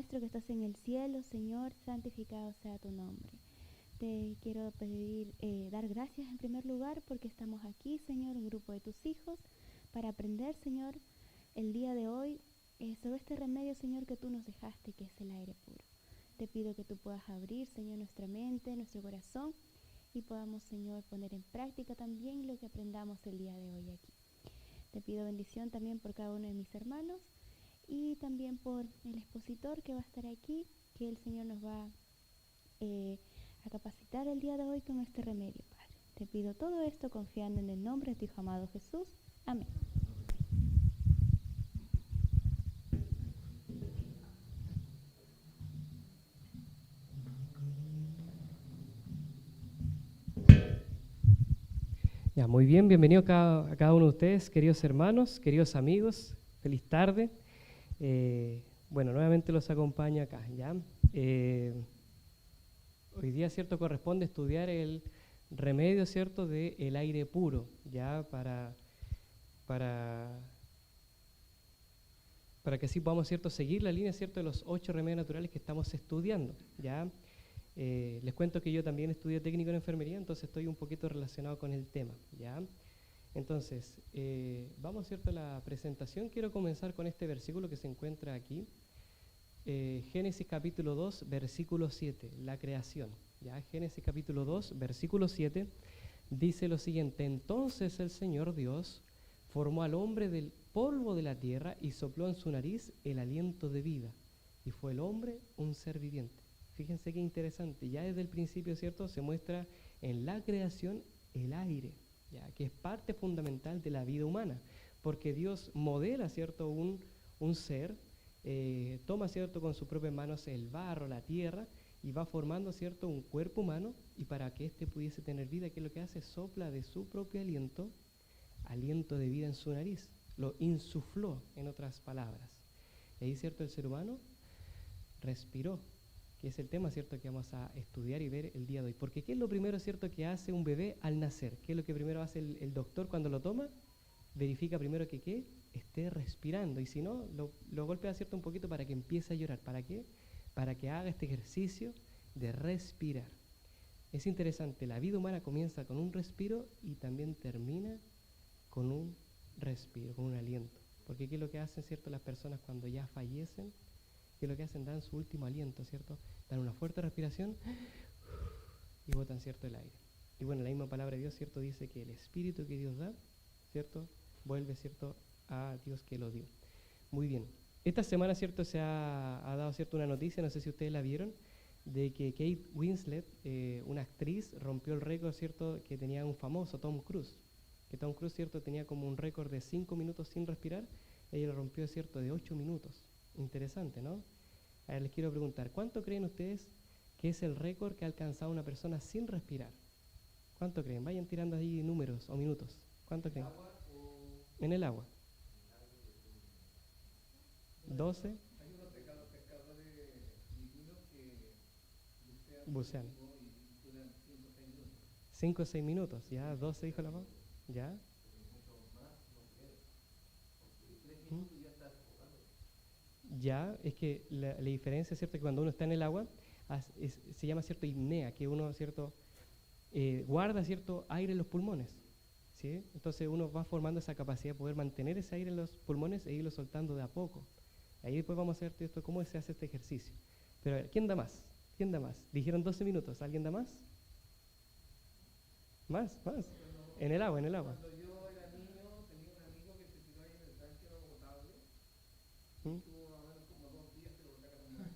nuestro que estás en el cielo, Señor, santificado sea tu nombre. Te quiero pedir, dar gracias en primer lugar porque estamos aquí, Señor, un grupo de tus hijos, para aprender, Señor, el día de hoy sobre este remedio, Señor, que tú nos dejaste, que es el aire puro. Te pido que tú puedas abrir, Señor, nuestra mente, nuestro corazón, y podamos, Señor, poner en práctica también lo que aprendamos el día de hoy aquí. Te pido bendición también por cada uno de mis hermanos y también por el expositor que va a estar aquí, que el Señor nos va a capacitar el día de hoy con este remedio, Padre. Te pido todo esto confiando en el nombre de tu Hijo amado Jesús. Amén. Ya, muy bien, bienvenido a cada uno de ustedes, queridos hermanos, queridos amigos, feliz tarde. Bueno, nuevamente los acompaño acá, ¿ya? Hoy día, ¿cierto?, corresponde estudiar el remedio, ¿cierto?, del aire puro, ¿ya? Para que así podamos, ¿cierto?, seguir la línea, ¿cierto?, de los 8 remedios naturales que estamos estudiando, ¿ya? Les cuento que yo también estudio técnico en enfermería, entonces estoy un poquito relacionado con el tema, ¿ya? Entonces, vamos, ¿cierto?, a la presentación. Quiero comenzar con este versículo que se encuentra aquí, Génesis capítulo 2, versículo 7, la creación, ¿ya? Génesis capítulo 2, versículo 7, dice lo siguiente: entonces el Señor Dios formó al hombre del polvo de la tierra y sopló en su nariz el aliento de vida, y fue el hombre un ser viviente. Fíjense qué interesante, ya desde el principio, ¿cierto?, se muestra en la creación el aire, ¿ya?, que es parte fundamental de la vida humana, porque Dios modela, ¿cierto?, un ser, toma, ¿cierto?, con sus propias manos el barro, la tierra, y va formando, ¿cierto?, un cuerpo humano, y para que éste pudiese tener vida, ¿qué es lo que hace? Sopla de su propio aliento de vida en su nariz, lo insufló, en otras palabras. Y ahí, ¿cierto?, el ser humano respiró, que es el tema, ¿cierto?, que vamos a estudiar y ver el día de hoy. Porque ¿qué es lo primero, ¿cierto?, que hace un bebé al nacer? ¿Qué es lo que primero hace el doctor cuando lo toma? Verifica primero que esté respirando, y si no, lo golpea, ¿cierto?, un poquito para que empiece a llorar. ¿Para qué? Para que haga este ejercicio de respirar. Es interesante, la vida humana comienza con un respiro y también termina con un respiro, con un aliento. Porque ¿qué es lo que hacen, ¿cierto?, las personas cuando ya fallecen? ¿Qué es lo que hacen? Dan su último aliento, ¿cierto? Dan una fuerte respiración y botan, ¿cierto?, el aire. Y bueno, la misma palabra de Dios, ¿cierto?, dice que el espíritu que Dios da, ¿cierto?, vuelve, ¿cierto?, a Dios que lo dio. Muy bien. Esta semana, ¿cierto?, se ha dado, ¿cierto?, una noticia, no sé si ustedes la vieron, de que Kate Winslet, una actriz, rompió el récord, ¿cierto?, que tenía un famoso Tom Cruise. Que Tom Cruise, ¿cierto?, tenía como un récord de 5 minutos sin respirar, ella lo rompió, ¿cierto?, de 8 minutos. Interesante, ¿no? A ver, les quiero preguntar, ¿cuánto creen ustedes que es el récord que ha alcanzado una persona sin respirar? ¿Cuánto creen? Vayan tirando ahí números o minutos. ¿Cuánto creen? En el agua. 12. Bucean. 5 o 6 minutos, ya, 12 dijo la voz, ya. Ya, es que la diferencia, ¿cierto?, que cuando uno está en el agua, se llama, ¿cierto?, hipnea, que uno, ¿cierto?, guarda, ¿cierto?, aire en los pulmones, ¿sí? Entonces uno va formando esa capacidad de poder mantener ese aire en los pulmones e irlo soltando de a poco. Ahí después vamos a ver esto, cómo se hace este ejercicio. Pero a ver, ¿quién da más? ¿Quién da más? Dijeron 12 minutos, ¿alguien da más? ¿Más? ¿Más? En el agua, en el agua. Cuando yo era niño, tenía un amigo que se tiró ahí en el tanque potable. ¿Mm? Estuvo a ver como 2 días que lo sacaron más.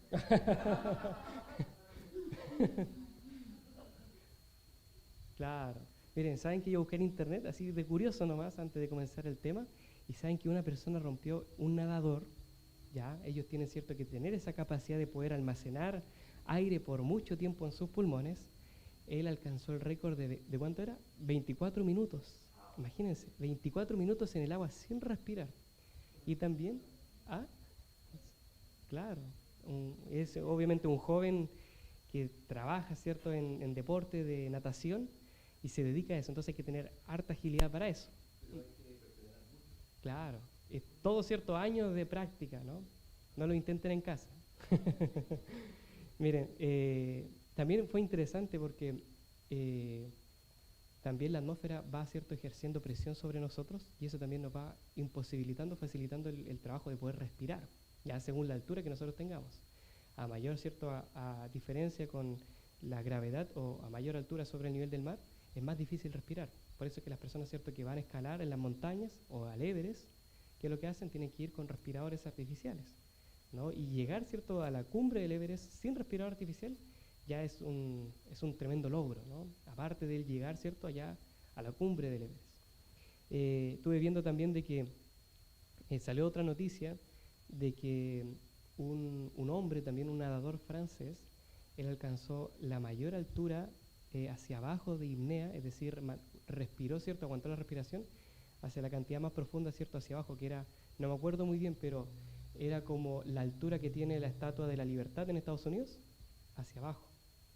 Claro. Miren, ¿saben que yo busqué en internet, así de curioso nomás, antes de comenzar el tema? Y saben que una persona rompió un nadador, ya, ellos tienen, ¿cierto?, que tener esa capacidad de poder almacenar aire por mucho tiempo en sus pulmones. Él alcanzó el récord ¿de cuánto era? 24 minutos. Imagínense, 24 minutos en el agua sin respirar. Y también, claro, es obviamente un joven que trabaja, ¿cierto?, en deporte de natación y se dedica a eso, entonces hay que tener harta agilidad para eso. Pero hay que perseverar mucho. Claro, es todo, ¿cierto?, años de práctica, ¿no? No lo intenten en casa. Miren, también fue interesante porque también la atmósfera va, ¿cierto?, ejerciendo presión sobre nosotros y eso también nos va imposibilitando, facilitando el trabajo de poder respirar, ya según la altura que nosotros tengamos. A mayor, ¿cierto?, a diferencia con la gravedad o a mayor altura sobre el nivel del mar, es más difícil respirar. Por eso es que las personas, ¿cierto?, que van a escalar en las montañas o al Everest, ¿qué es lo que hacen? Tienen que ir con respiradores artificiales, ¿no? Y llegar, ¿cierto?, a la cumbre del Everest sin respirador artificial ya es un tremendo logro, ¿no? Aparte del llegar, ¿cierto?, allá a la cumbre del Everest. Estuve viendo también de que salió otra noticia de que un hombre, también un nadador francés, él alcanzó la mayor altura hacia abajo de apnea, es decir, respiró, ¿cierto?, aguantó la respiración hacia la cantidad más profunda, ¿cierto?, hacia abajo, que era, no me acuerdo muy bien, pero era como la altura que tiene la Estatua de la Libertad en Estados Unidos, hacia abajo.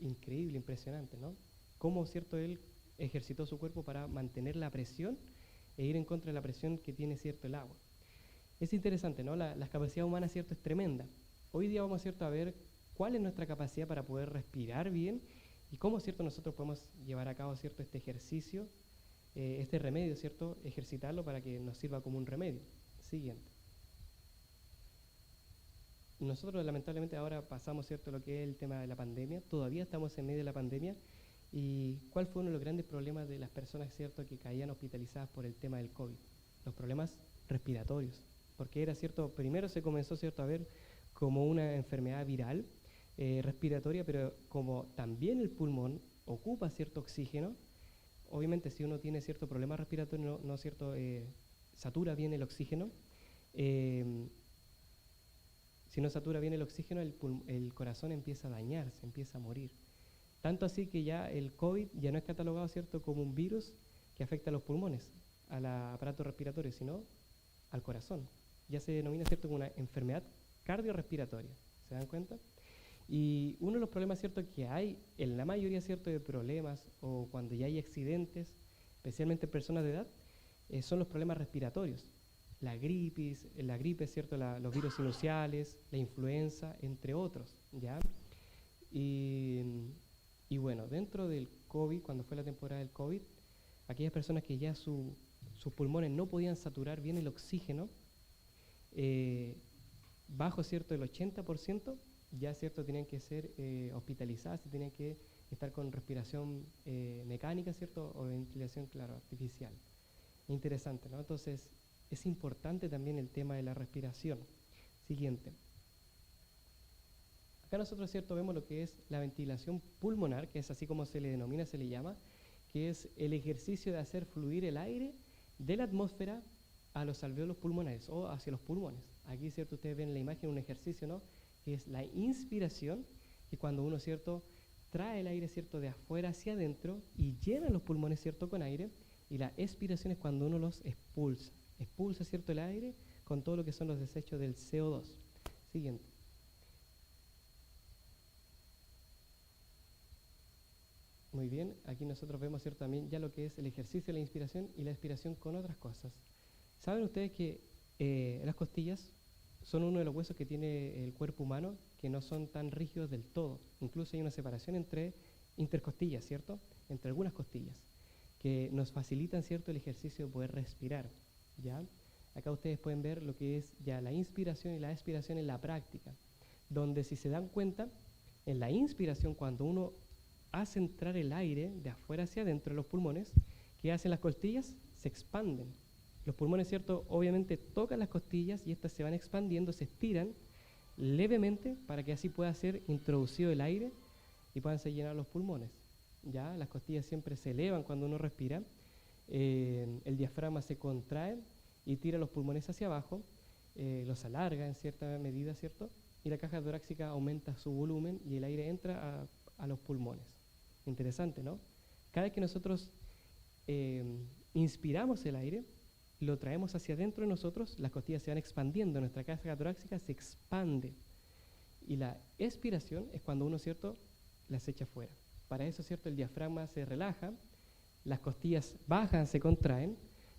Increíble, impresionante, ¿no? Cómo, ¿cierto?, él ejercitó su cuerpo para mantener la presión e ir en contra de la presión que tiene, ¿cierto?, el agua. Es interesante, ¿no? La capacidad humana, ¿cierto?, es tremenda. Hoy día vamos, ¿cierto?, a ver cuál es nuestra capacidad para poder respirar bien y cómo, ¿cierto?, nosotros podemos llevar a cabo, ¿cierto?, este ejercicio, este remedio, ¿cierto?, ejercitarlo para que nos sirva como un remedio. Siguiente. Nosotros lamentablemente ahora pasamos, ¿cierto?, lo que es el tema de la pandemia, todavía estamos en medio de la pandemia, y ¿cuál fue uno de los grandes problemas de las personas, ¿cierto?, que caían hospitalizadas por el tema del COVID? Los problemas respiratorios, porque era, ¿cierto?, primero se comenzó, ¿cierto?, a ver como una enfermedad viral, respiratoria, pero como también el pulmón ocupa cierto oxígeno, obviamente si uno tiene cierto problema respiratorio, no cierto, satura bien el oxígeno, si no satura bien el oxígeno, el corazón empieza a dañarse, empieza a morir. Tanto así que ya el COVID ya no es catalogado, ¿cierto?, como un virus que afecta a los pulmones, al aparato respiratorio, sino al corazón. Ya se denomina, ¿cierto?, como una enfermedad cardiorrespiratoria. ¿Se dan cuenta? Y uno de los problemas, ¿cierto?, que hay en la mayoría, ¿cierto?, de problemas o cuando ya hay accidentes, especialmente en personas de edad, son los problemas respiratorios. La gripe, ¿cierto?, los virus sinusiales, la influenza, entre otros, ¿ya? Y bueno, dentro del COVID, cuando fue la temporada del COVID, aquellas personas que ya sus pulmones no podían saturar bien el oxígeno, bajo, ¿cierto?, el 80%, ya, ¿cierto?, tenían que ser hospitalizadas y tenían que estar con respiración mecánica, ¿cierto?, o ventilación, claro, artificial. Interesante, ¿no? Entonces, es importante también el tema de la respiración. Siguiente. Acá nosotros, ¿cierto?, vemos lo que es la ventilación pulmonar, que es así como se le denomina, se le llama, que es el ejercicio de hacer fluir el aire de la atmósfera a los alvéolos pulmonares o hacia los pulmones. Aquí, ¿cierto?, ustedes ven en la imagen un ejercicio, ¿no?, que es la inspiración, que cuando uno, ¿cierto?, trae el aire, ¿cierto?, de afuera hacia adentro y llena los pulmones, ¿cierto?, con aire, y la expiración es cuando uno los expulsa. Expulsa, ¿cierto?, el aire con todo lo que son los desechos del CO2. Siguiente. Muy bien, aquí nosotros vemos, ¿cierto?, también ya lo que es el ejercicio de la inspiración y la expiración con otras cosas. ¿Saben ustedes que las costillas son uno de los huesos que tiene el cuerpo humano que no son tan rígidos del todo? Incluso hay una separación entre intercostillas, ¿cierto?, entre algunas costillas, que nos facilitan, ¿cierto?, el ejercicio de poder respirar, ¿ya? Acá ustedes pueden ver lo que es ya la inspiración y la expiración en la práctica, donde si se dan cuenta, en la inspiración, cuando uno hace entrar el aire de afuera hacia adentro de los pulmones, ¿qué hacen las costillas? Se expanden. Los pulmones, ¿cierto?, obviamente tocan las costillas y estas se van expandiendo, se estiran levemente para que así pueda ser introducido el aire y puedan ser llenados los pulmones. ¿Ya? Las costillas siempre se elevan cuando uno respira, el diafragma se contrae y tira los pulmones hacia abajo, los alarga en cierta medida, ¿cierto? Y la caja torácica aumenta su volumen y el aire entra a los pulmones. Interesante, ¿no? Cada vez que nosotros inspiramos el aire, lo traemos hacia adentro de nosotros, las costillas se van expandiendo, nuestra caja torácica se expande. Y la expiración es cuando uno, ¿cierto?, las echa afuera. Para eso, ¿cierto?, el diafragma se relaja, las costillas bajan, se contraen,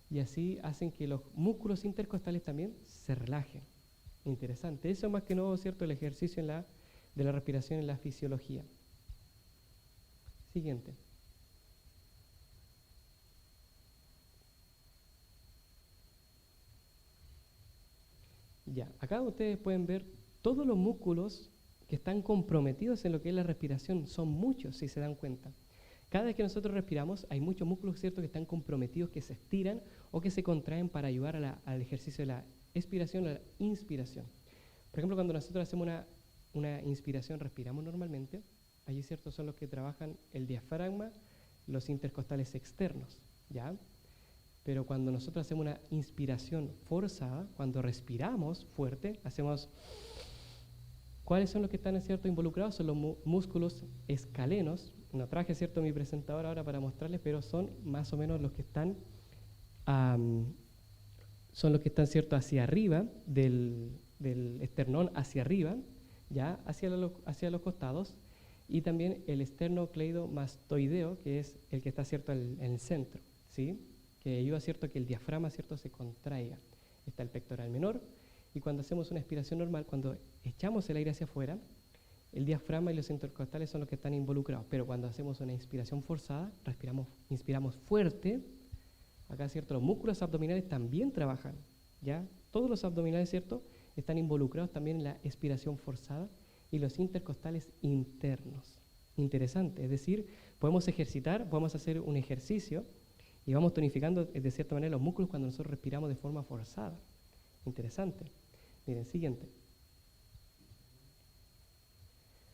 y así hacen que los músculos intercostales también se relajen. Interesante. Eso más que no, ¿cierto? El ejercicio de la respiración en la fisiología. Siguiente. Ya, acá ustedes pueden ver todos los músculos que están comprometidos en lo que es la respiración. Son muchos, si se dan cuenta. Cada vez que nosotros respiramos, hay muchos músculos, ¿cierto?, que están comprometidos, que se estiran o que se contraen para ayudar al ejercicio de la expiración o la inspiración. Por ejemplo, cuando nosotros hacemos una inspiración, respiramos normalmente, allí, ¿cierto?, son los que trabajan el diafragma, los intercostales externos, ¿ya? Pero cuando nosotros hacemos una inspiración forzada, cuando respiramos fuerte, hacemos... ¿Cuáles son los que están, ¿cierto?, involucrados? Son los músculos escalenos. No traje, ¿cierto?, mi presentador ahora para mostrarles, pero son más o menos los que están, ¿cierto?, hacia arriba, del esternón hacia arriba, ya, hacia los costados, y también el esternocleidomastoideo, que es el que está, ¿cierto?, en el centro, ¿sí?, que ayuda, ¿cierto?, que el diafragma, ¿cierto?, se contraiga. Está el pectoral menor, y cuando hacemos una expiración normal, cuando echamos el aire hacia afuera, el diafragma y los intercostales son los que están involucrados, pero cuando hacemos una inspiración forzada, inspiramos fuerte, acá, ¿cierto?, los músculos abdominales también trabajan, ¿ya? Todos los abdominales, ¿cierto?, están involucrados también en la expiración forzada, y los intercostales internos. Interesante, es decir, podemos hacer un ejercicio y vamos tonificando de cierta manera los músculos cuando nosotros respiramos de forma forzada. Interesante. Miren, siguiente.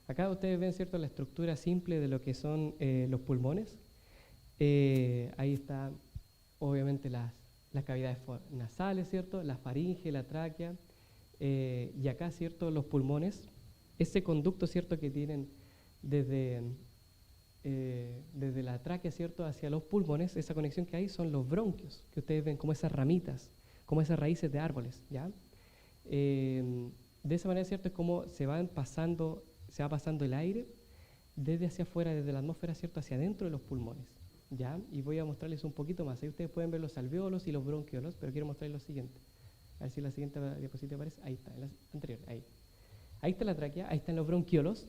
Acá ustedes ven, ¿cierto?, la estructura simple de lo que son los pulmones. Ahí está, obviamente, las cavidades nasales, ¿cierto?, la faringe, la tráquea, y acá, ¿cierto?, los pulmones. Ese conducto, ¿cierto?, que tienen desde la tráquea, ¿cierto?, hacia los pulmones, esa conexión que hay son los bronquios, que ustedes ven como esas ramitas, como esas raíces de árboles, ¿ya? De esa manera, ¿cierto?, es como se va pasando el aire desde hacia afuera, desde la atmósfera, ¿cierto?, hacia adentro de los pulmones, ¿ya? Y voy a mostrarles un poquito más. Ahí ustedes pueden ver los alvéolos y los bronquiolos, pero quiero mostrarles lo siguiente. A ver si la siguiente diapositiva aparece. Ahí está, en la anterior, ahí. Ahí está la tráquea, ahí están los bronquiolos.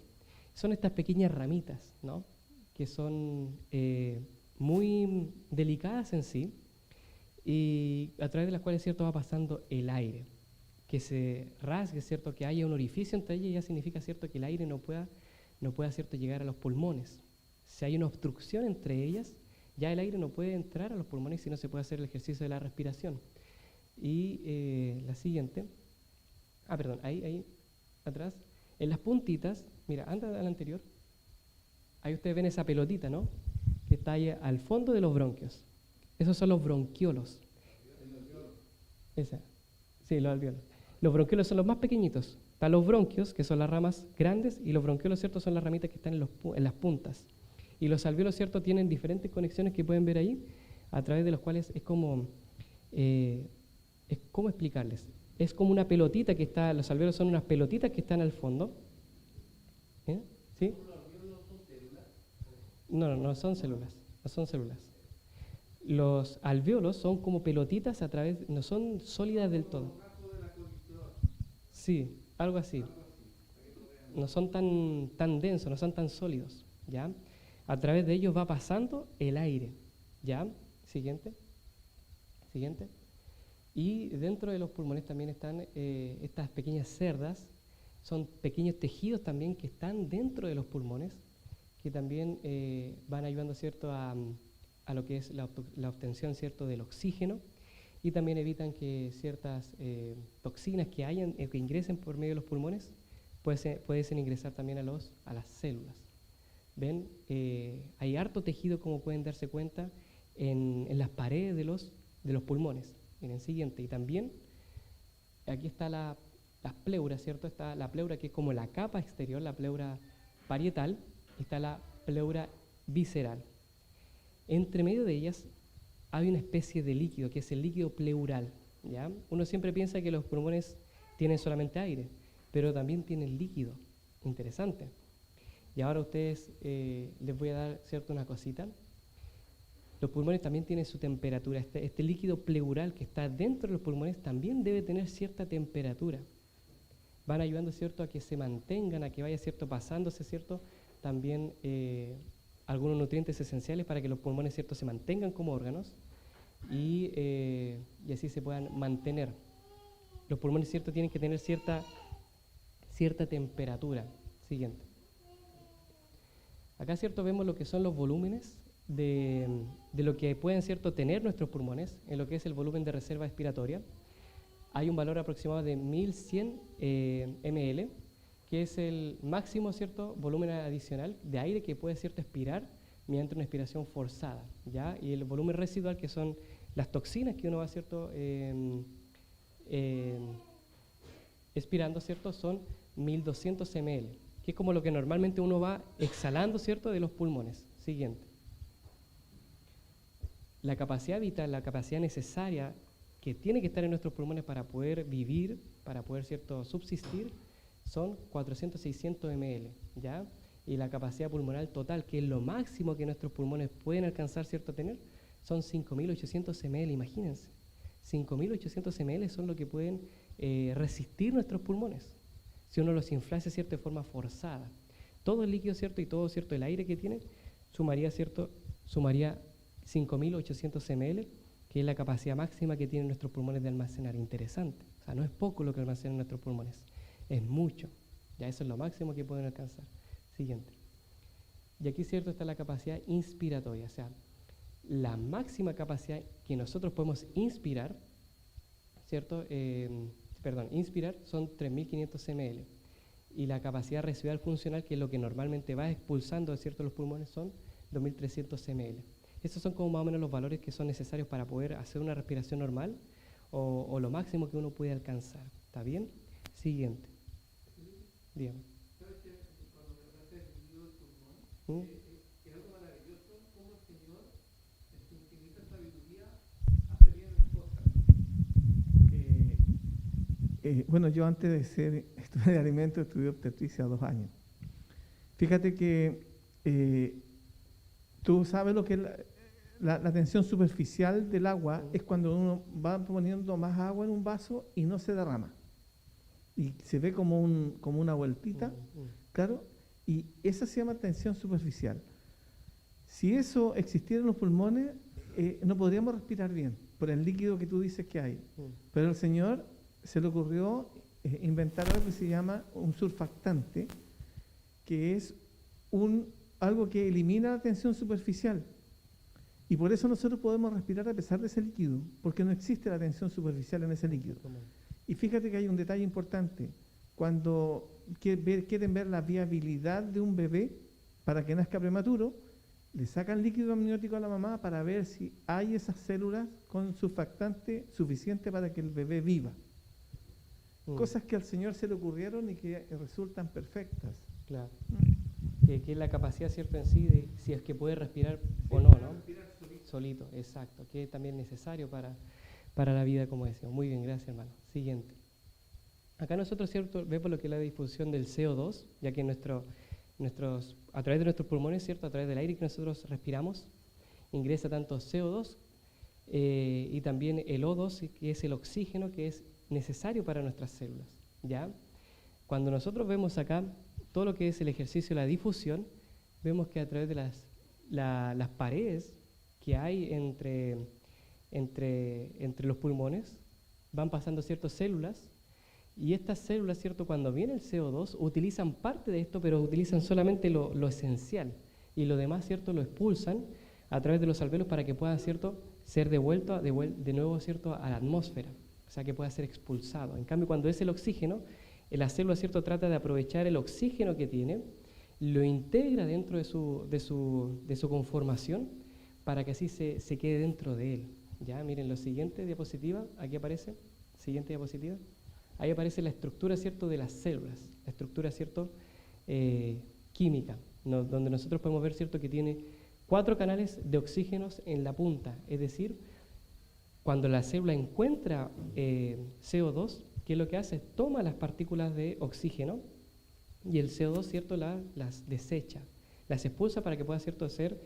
Son estas pequeñas ramitas, ¿no?, que son muy delicadas en sí, y a través de las cuales, ¿cierto?, va pasando el aire. Que se rasgue, ¿cierto?, que haya un orificio entre ellas, ya significa, ¿cierto?, que el aire no pueda, ¿cierto?, llegar a los pulmones. Si hay una obstrucción entre ellas, ya el aire no puede entrar a los pulmones y no se puede hacer el ejercicio de la respiración. Y la siguiente, ahí atrás, en las puntitas, mira, anda al anterior, ahí ustedes ven esa pelotita, ¿no?, que está ahí al fondo de los bronquios. Esos son los bronquiolos. Esa. Sí, los alvéolos. Los bronquiolos son los más pequeñitos. Están los bronquios, que son las ramas grandes, y los bronquiolos, ¿cierto?, son las ramitas que están en las puntas. Y los alvéolos, ¿cierto?, tienen diferentes conexiones que pueden ver ahí, a través de los cuales ¿cómo explicarles? Es como una pelotita que está, los alvéolos son unas pelotitas que están al fondo. ¿Sí? No son células, no son células. Los alvéolos son como pelotitas no son sólidas del todo. Sí, algo así. No son tan densos, no son tan sólidos, ¿ya? A través de ellos va pasando el aire, ¿ya? Siguiente. Y dentro de los pulmones también están estas pequeñas cerdas, son pequeños tejidos también que están dentro de los pulmones, que también van ayudando, ¿cierto?, a lo que es la obtención, ¿cierto?, del oxígeno, y también evitan que ciertas toxinas que ingresen por medio de los pulmones pueden ingresar también a las células. ¿Ven? Hay harto tejido, como pueden darse cuenta, en las paredes de los pulmones. Miren, siguiente. Y también aquí está las pleuras, ¿cierto? Está la pleura, que es como la capa exterior, la pleura parietal, y está la pleura visceral. Entre medio de ellas hay una especie de líquido, que es el líquido pleural, ¿ya? Uno siempre piensa que los pulmones tienen solamente aire, pero también tienen líquido. Interesante. Y ahora a ustedes les voy a dar, ¿cierto?, una cosita. Los pulmones también tienen su temperatura. Este líquido pleural que está dentro de los pulmones también debe tener cierta temperatura. van ayudando, ¿cierto?, a que se mantengan, a que vaya, ¿cierto?, pasándose, ¿cierto?, también algunos nutrientes esenciales para que los pulmones, ¿cierto?, se mantengan como órganos y así se puedan mantener. Los pulmones, ¿cierto?, tienen que tener cierta temperatura. Siguiente. Acá, ¿cierto?, vemos lo que son los volúmenes de lo que pueden, ¿cierto?, tener nuestros pulmones en lo que es el volumen de reserva expiratoria. Hay un valor aproximado de 1100 ml, que es el máximo, ¿cierto?, volumen adicional de aire que puede, ¿cierto?, expirar mediante una expiración forzada, ¿ya? Y el volumen residual, que son las toxinas que uno va, ¿cierto?, expirando, ¿cierto?, son 1200 ml, que es como lo que normalmente uno va exhalando, ¿cierto?, de los pulmones. Siguiente. La capacidad vital, la capacidad necesaria que tiene que estar en nuestros pulmones para poder vivir, para poder, ¿cierto?, subsistir, son 400-600 ml, ¿ya? Y la capacidad pulmonar total, que es lo máximo que nuestros pulmones pueden alcanzar, ¿cierto?, tener, son 5800 ml, imagínense. 5800 ml son lo que pueden resistir nuestros pulmones, si uno los inflase, ¿cierto?, de forma forzada. Todo el líquido, ¿cierto?, y todo, ¿cierto?, el aire que tiene, sumaría 5800 ml, que es la capacidad máxima que tienen nuestros pulmones de almacenar. Interesante. O sea, no es poco lo que almacenan nuestros pulmones, es mucho. Ya eso es lo máximo que pueden alcanzar. Siguiente. Y aquí, ¿cierto?, está la capacidad inspiratoria, o sea, la máxima capacidad que nosotros podemos inspirar, ¿cierto? Inspirar son 3500 ml. Y la capacidad residual funcional, que es lo que normalmente va expulsando, ¿cierto?, los pulmones, son 2300 ml. Estos son como más o menos los valores que son necesarios para poder hacer una respiración normal o lo máximo que uno puede alcanzar. ¿Está bien? Siguiente. Dígame. ¿Sabes que cuando me hablaste del líquido del pulmón, es algo maravilloso cómo el Señor, en su infinita sabiduría, hace bien las cosas? Bueno, yo antes de ser estudiante de alimentos estudié obstetricia 2 años. Fíjate que tú sabes lo que es la tensión superficial del agua, es cuando uno va poniendo más agua en un vaso y no se derrama. Y se ve como una vueltita, claro, y esa se llama tensión superficial. Si eso existiera en los pulmones, no podríamos respirar bien, por el líquido que tú dices que hay. Pero el Señor se le ocurrió inventar algo que se llama un surfactante, que es algo que elimina la tensión superficial. Y por eso nosotros podemos respirar a pesar de ese líquido, porque no existe la tensión superficial en ese líquido. Y fíjate que hay un detalle importante. Cuando quieren ver la viabilidad de un bebé para que nazca prematuro, le sacan líquido amniótico a la mamá para ver si hay esas células con surfactante suficiente para que el bebé viva. Cosas que al Señor se le ocurrieron y que resultan perfectas. Claro. Que es la capacidad, ¿cierto?, en sí de si es que puede respirar o no, ¿no? Respirar solito, exacto, que es también necesario para la vida, como decíamos. Muy bien, gracias, hermano. Siguiente. Acá nosotros, ¿cierto?, vemos lo que es la difusión del CO2, ya que a través de nuestros pulmones, ¿cierto?, a través del aire que nosotros respiramos, ingresa tanto CO2 y también el O2, que es el oxígeno que es necesario para nuestras células, ¿ya? Cuando nosotros vemos acá todo lo que es el ejercicio de la difusión, vemos que a través de las paredes que hay entre los pulmones van pasando ciertas células, y estas células, ¿cierto?, cuando viene el CO2 utilizan parte de esto, pero utilizan solamente lo esencial, y lo demás, ¿cierto?, lo expulsan a través de los alvéolos para que puedan, ¿cierto?, ser devuelto de nuevo, ¿cierto?, a la atmósfera, o sea, que pueda ser expulsado. En cambio, cuando es el oxígeno, la célula, ¿cierto?, trata de aprovechar el oxígeno que tiene, lo integra dentro de su conformación para que así se quede dentro de él. Ya, miren, la siguiente diapositiva, aquí aparece, siguiente diapositiva, ahí aparece la estructura, ¿cierto?, de las células, la estructura, ¿cierto?, química, donde nosotros podemos ver, ¿cierto?, que tiene 4 canales de oxígenos en la punta, es decir, cuando la célula encuentra CO2, ¿qué es lo que hace? Toma las partículas de oxígeno y el CO2, ¿cierto?, las desecha, las expulsa para que pueda, ¿cierto?, ser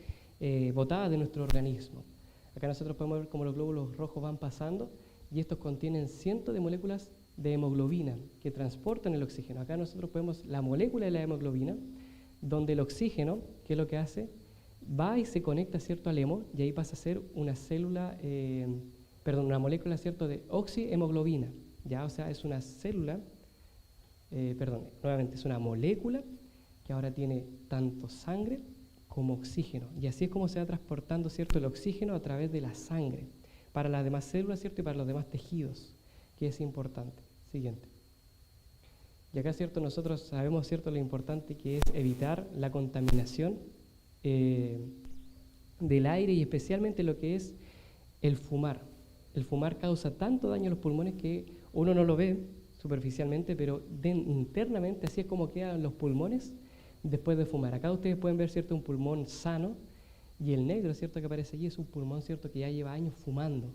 botada de nuestro organismo. Acá nosotros podemos ver cómo los glóbulos rojos van pasando y estos contienen cientos de moléculas de hemoglobina que transportan el oxígeno. Acá nosotros podemos la molécula de la hemoglobina, donde el oxígeno, ¿qué es lo que hace? Va y se conecta, ¿cierto?, al hemo, y ahí pasa a ser una célula, una molécula, ¿cierto?, de oxihemoglobina, ¿ya? O sea, es una célula, nuevamente, es una molécula que ahora tiene tanto sangre como oxígeno, y así es como se va transportando, ¿cierto?, el oxígeno a través de la sangre, para las demás células, ¿cierto?, y para los demás tejidos, que es importante. Siguiente. Y acá, ¿cierto?, nosotros sabemos, ¿cierto?, lo importante que es evitar la contaminación del aire, y especialmente lo que es el fumar. El fumar causa tanto daño a los pulmones que uno no lo ve superficialmente, pero internamente así es como quedan los pulmones después de fumar. Acá ustedes pueden ver, ¿cierto?, un pulmón sano, y el negro, ¿cierto?, que aparece allí es un pulmón, ¿cierto?, que ya lleva años fumando.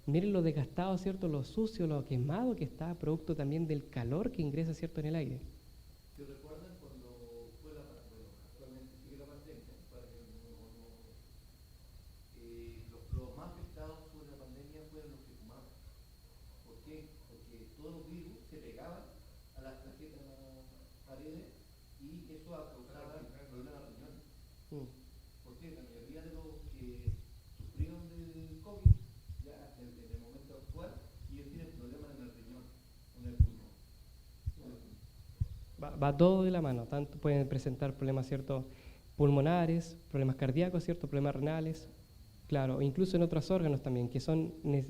Miren lo desgastado, ¿cierto?, lo sucio, lo quemado que está, producto también del calor que ingresa, ¿cierto?, en el aire. ¿Te recuerdan cuando fue actualmente sigue la pandemia? Los más afectados por la pandemia fueron los que fumaban. ¿Por qué? Porque todos los virus se pegaban a las paredes y eso causaba problemas de riñones. ¿Por qué? La mayoría de los que sufrieron del COVID, ya en el momento actual, ellos tienen problemas en el riñón, en el pulmón. Va todo de la mano, tanto pueden presentar problemas, ¿cierto?, pulmonares, problemas cardíacos, ¿cierto?, problemas renales, claro, incluso en otros órganos también, que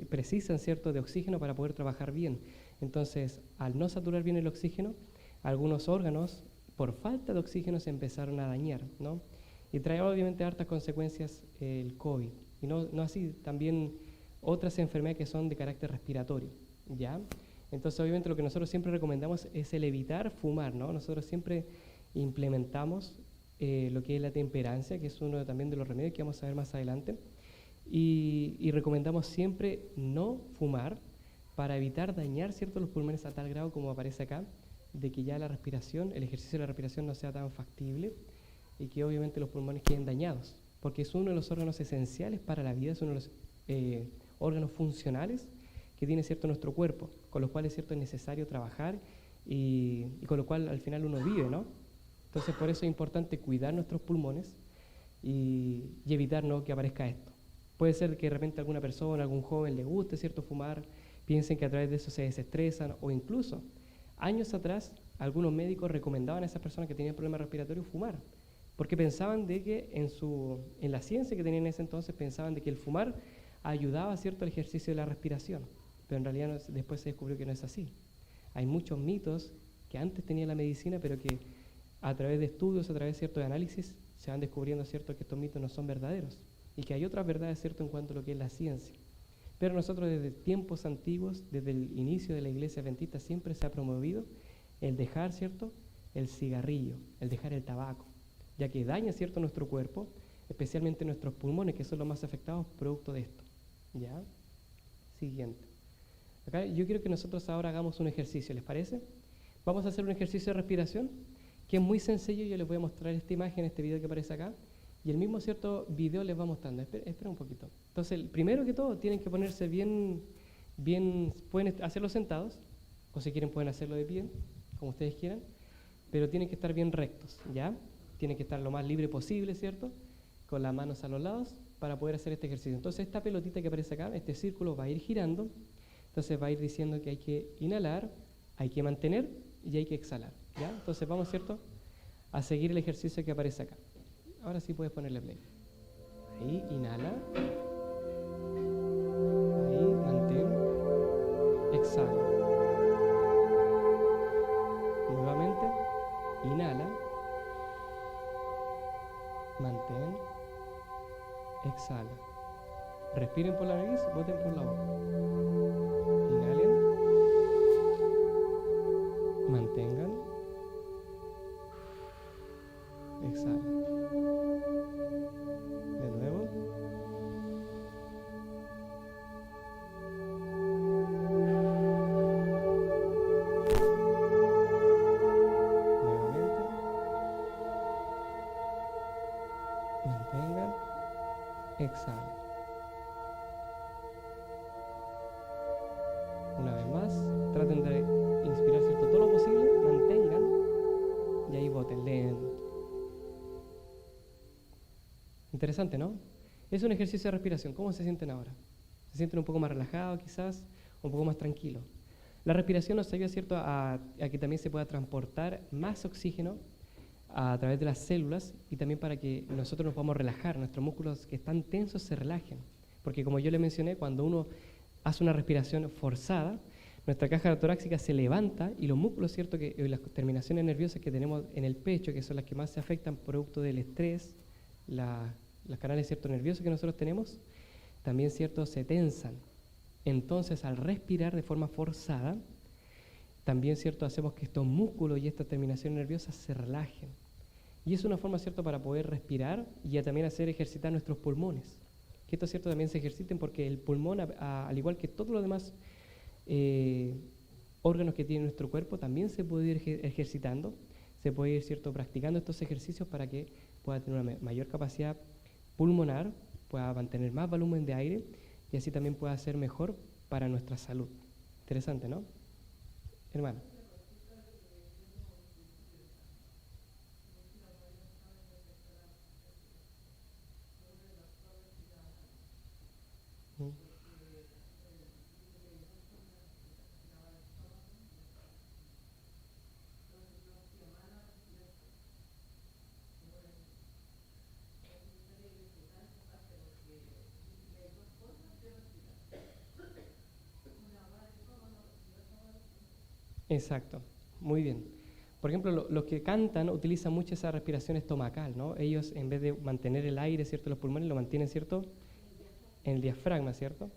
precisan, ¿cierto?, de oxígeno para poder trabajar bien. Entonces, al no saturar bien el oxígeno, algunos órganos, por falta de oxígeno, se empezaron a dañar, ¿no? Y trae obviamente hartas consecuencias el COVID. Y no así, también otras enfermedades que son de carácter respiratorio, ¿ya? Entonces, obviamente, lo que nosotros siempre recomendamos es el evitar fumar, ¿no? Nosotros siempre implementamos lo que es la temperancia, que es uno también de los remedios que vamos a ver más adelante, y recomendamos siempre no fumar para evitar dañar, ¿cierto?, los pulmones a tal grado como aparece acá, de que ya la respiración, el ejercicio de la respiración no sea tan factible y que obviamente los pulmones queden dañados, porque es uno de los órganos esenciales para la vida, es uno de los órganos funcionales que tiene, ¿cierto?, nuestro cuerpo, con los cuales, ¿cierto?, es necesario trabajar y con lo cual al final uno vive, ¿no? Entonces, por eso es importante cuidar nuestros pulmones y evitar, ¿no?, que aparezca esto. Puede ser que de repente alguna persona, algún joven le guste, ¿cierto?, fumar, piensen que a través de eso se desestresan, o incluso años atrás algunos médicos recomendaban a esas personas que tenían problemas respiratorios fumar, porque pensaban de que en la ciencia que tenían en ese entonces pensaban de que el fumar ayudaba, ¿cierto?, al ejercicio de la respiración, pero en realidad después se descubrió que no es así. Hay muchos mitos que antes tenía la medicina, pero que a través de estudios, a través, ¿cierto?, de análisis, se van descubriendo, ¿cierto?, que estos mitos no son verdaderos y que hay otras verdades, ¿cierto?, en cuanto a lo que es la ciencia. Pero nosotros desde tiempos antiguos, desde el inicio de la Iglesia Adventista, siempre se ha promovido el dejar, ¿cierto?, el cigarrillo, el dejar el tabaco, ya que daña, ¿cierto?, nuestro cuerpo, especialmente nuestros pulmones, que son los más afectados producto de esto. ¿Ya? Siguiente. Acá yo quiero que nosotros ahora hagamos un ejercicio, ¿les parece? Vamos a hacer un ejercicio de respiración, que es muy sencillo. Yo les voy a mostrar esta imagen, este video que aparece acá, y el mismo, ¿cierto?, video les va mostrando. Espera un poquito. Entonces, primero que todo, tienen que ponerse bien, pueden hacerlo sentados, o si quieren pueden hacerlo de pie, como ustedes quieran, pero tienen que estar bien rectos, ¿ya? Tienen que estar lo más libre posible, ¿cierto?, con las manos a los lados, para poder hacer este ejercicio. Entonces, esta pelotita que aparece acá, este círculo va a ir girando, entonces va a ir diciendo que hay que inhalar, hay que mantener y hay que exhalar, ¿ya? Entonces vamos, ¿cierto?, a seguir el ejercicio que aparece acá. Ahora sí puedes ponerle play. Ahí, inhala. Ahí, mantén. Exhala. Nuevamente, inhala. Mantén. Exhala. Respiren por la nariz, boten por la boca. Inhalen. Mantengan. Exhalen. De nuevo. Nuevamente. Mantengan. Exhalen. Una vez más, traten de Interesante, ¿no? Es un ejercicio de respiración. ¿Cómo se sienten ahora? ¿Se sienten un poco más relajados quizás? ¿Un poco más tranquilos? La respiración nos ayuda, ¿cierto?, a que también se pueda transportar más oxígeno a través de las células y también para que nosotros nos podamos relajar, nuestros músculos que están tensos se relajen. Porque como yo le mencioné, cuando uno hace una respiración forzada, nuestra caja torácica se levanta y los músculos, ¿cierto?, las terminaciones nerviosas que tenemos en el pecho, que son las que más se afectan producto del estrés, los canales, ¿cierto?, nerviosos que nosotros tenemos, también, ¿cierto?, se tensan. Entonces, al respirar de forma forzada, también, ¿cierto?, hacemos que estos músculos y estas terminaciones nerviosas se relajen. Y es una forma, ¿cierto?, para poder respirar y también hacer ejercitar nuestros pulmones. Que estos, ¿cierto?, también se ejerciten porque el pulmón, al igual que todos los demás órganos que tiene nuestro cuerpo, también se puede ir ejercitando, se puede ir, ¿cierto?, practicando estos ejercicios para que pueda tener una mayor capacidad pulmonar, pueda mantener más volumen de aire y así también pueda ser mejor para nuestra salud. Interesante, ¿no? Hermano. Exacto, muy bien. Por ejemplo, los que cantan utilizan mucho esa respiración estomacal, ¿no? Ellos, en vez de mantener el aire, ¿cierto?, los pulmones, lo mantienen, ¿cierto?, en el diafragma, ¿cierto?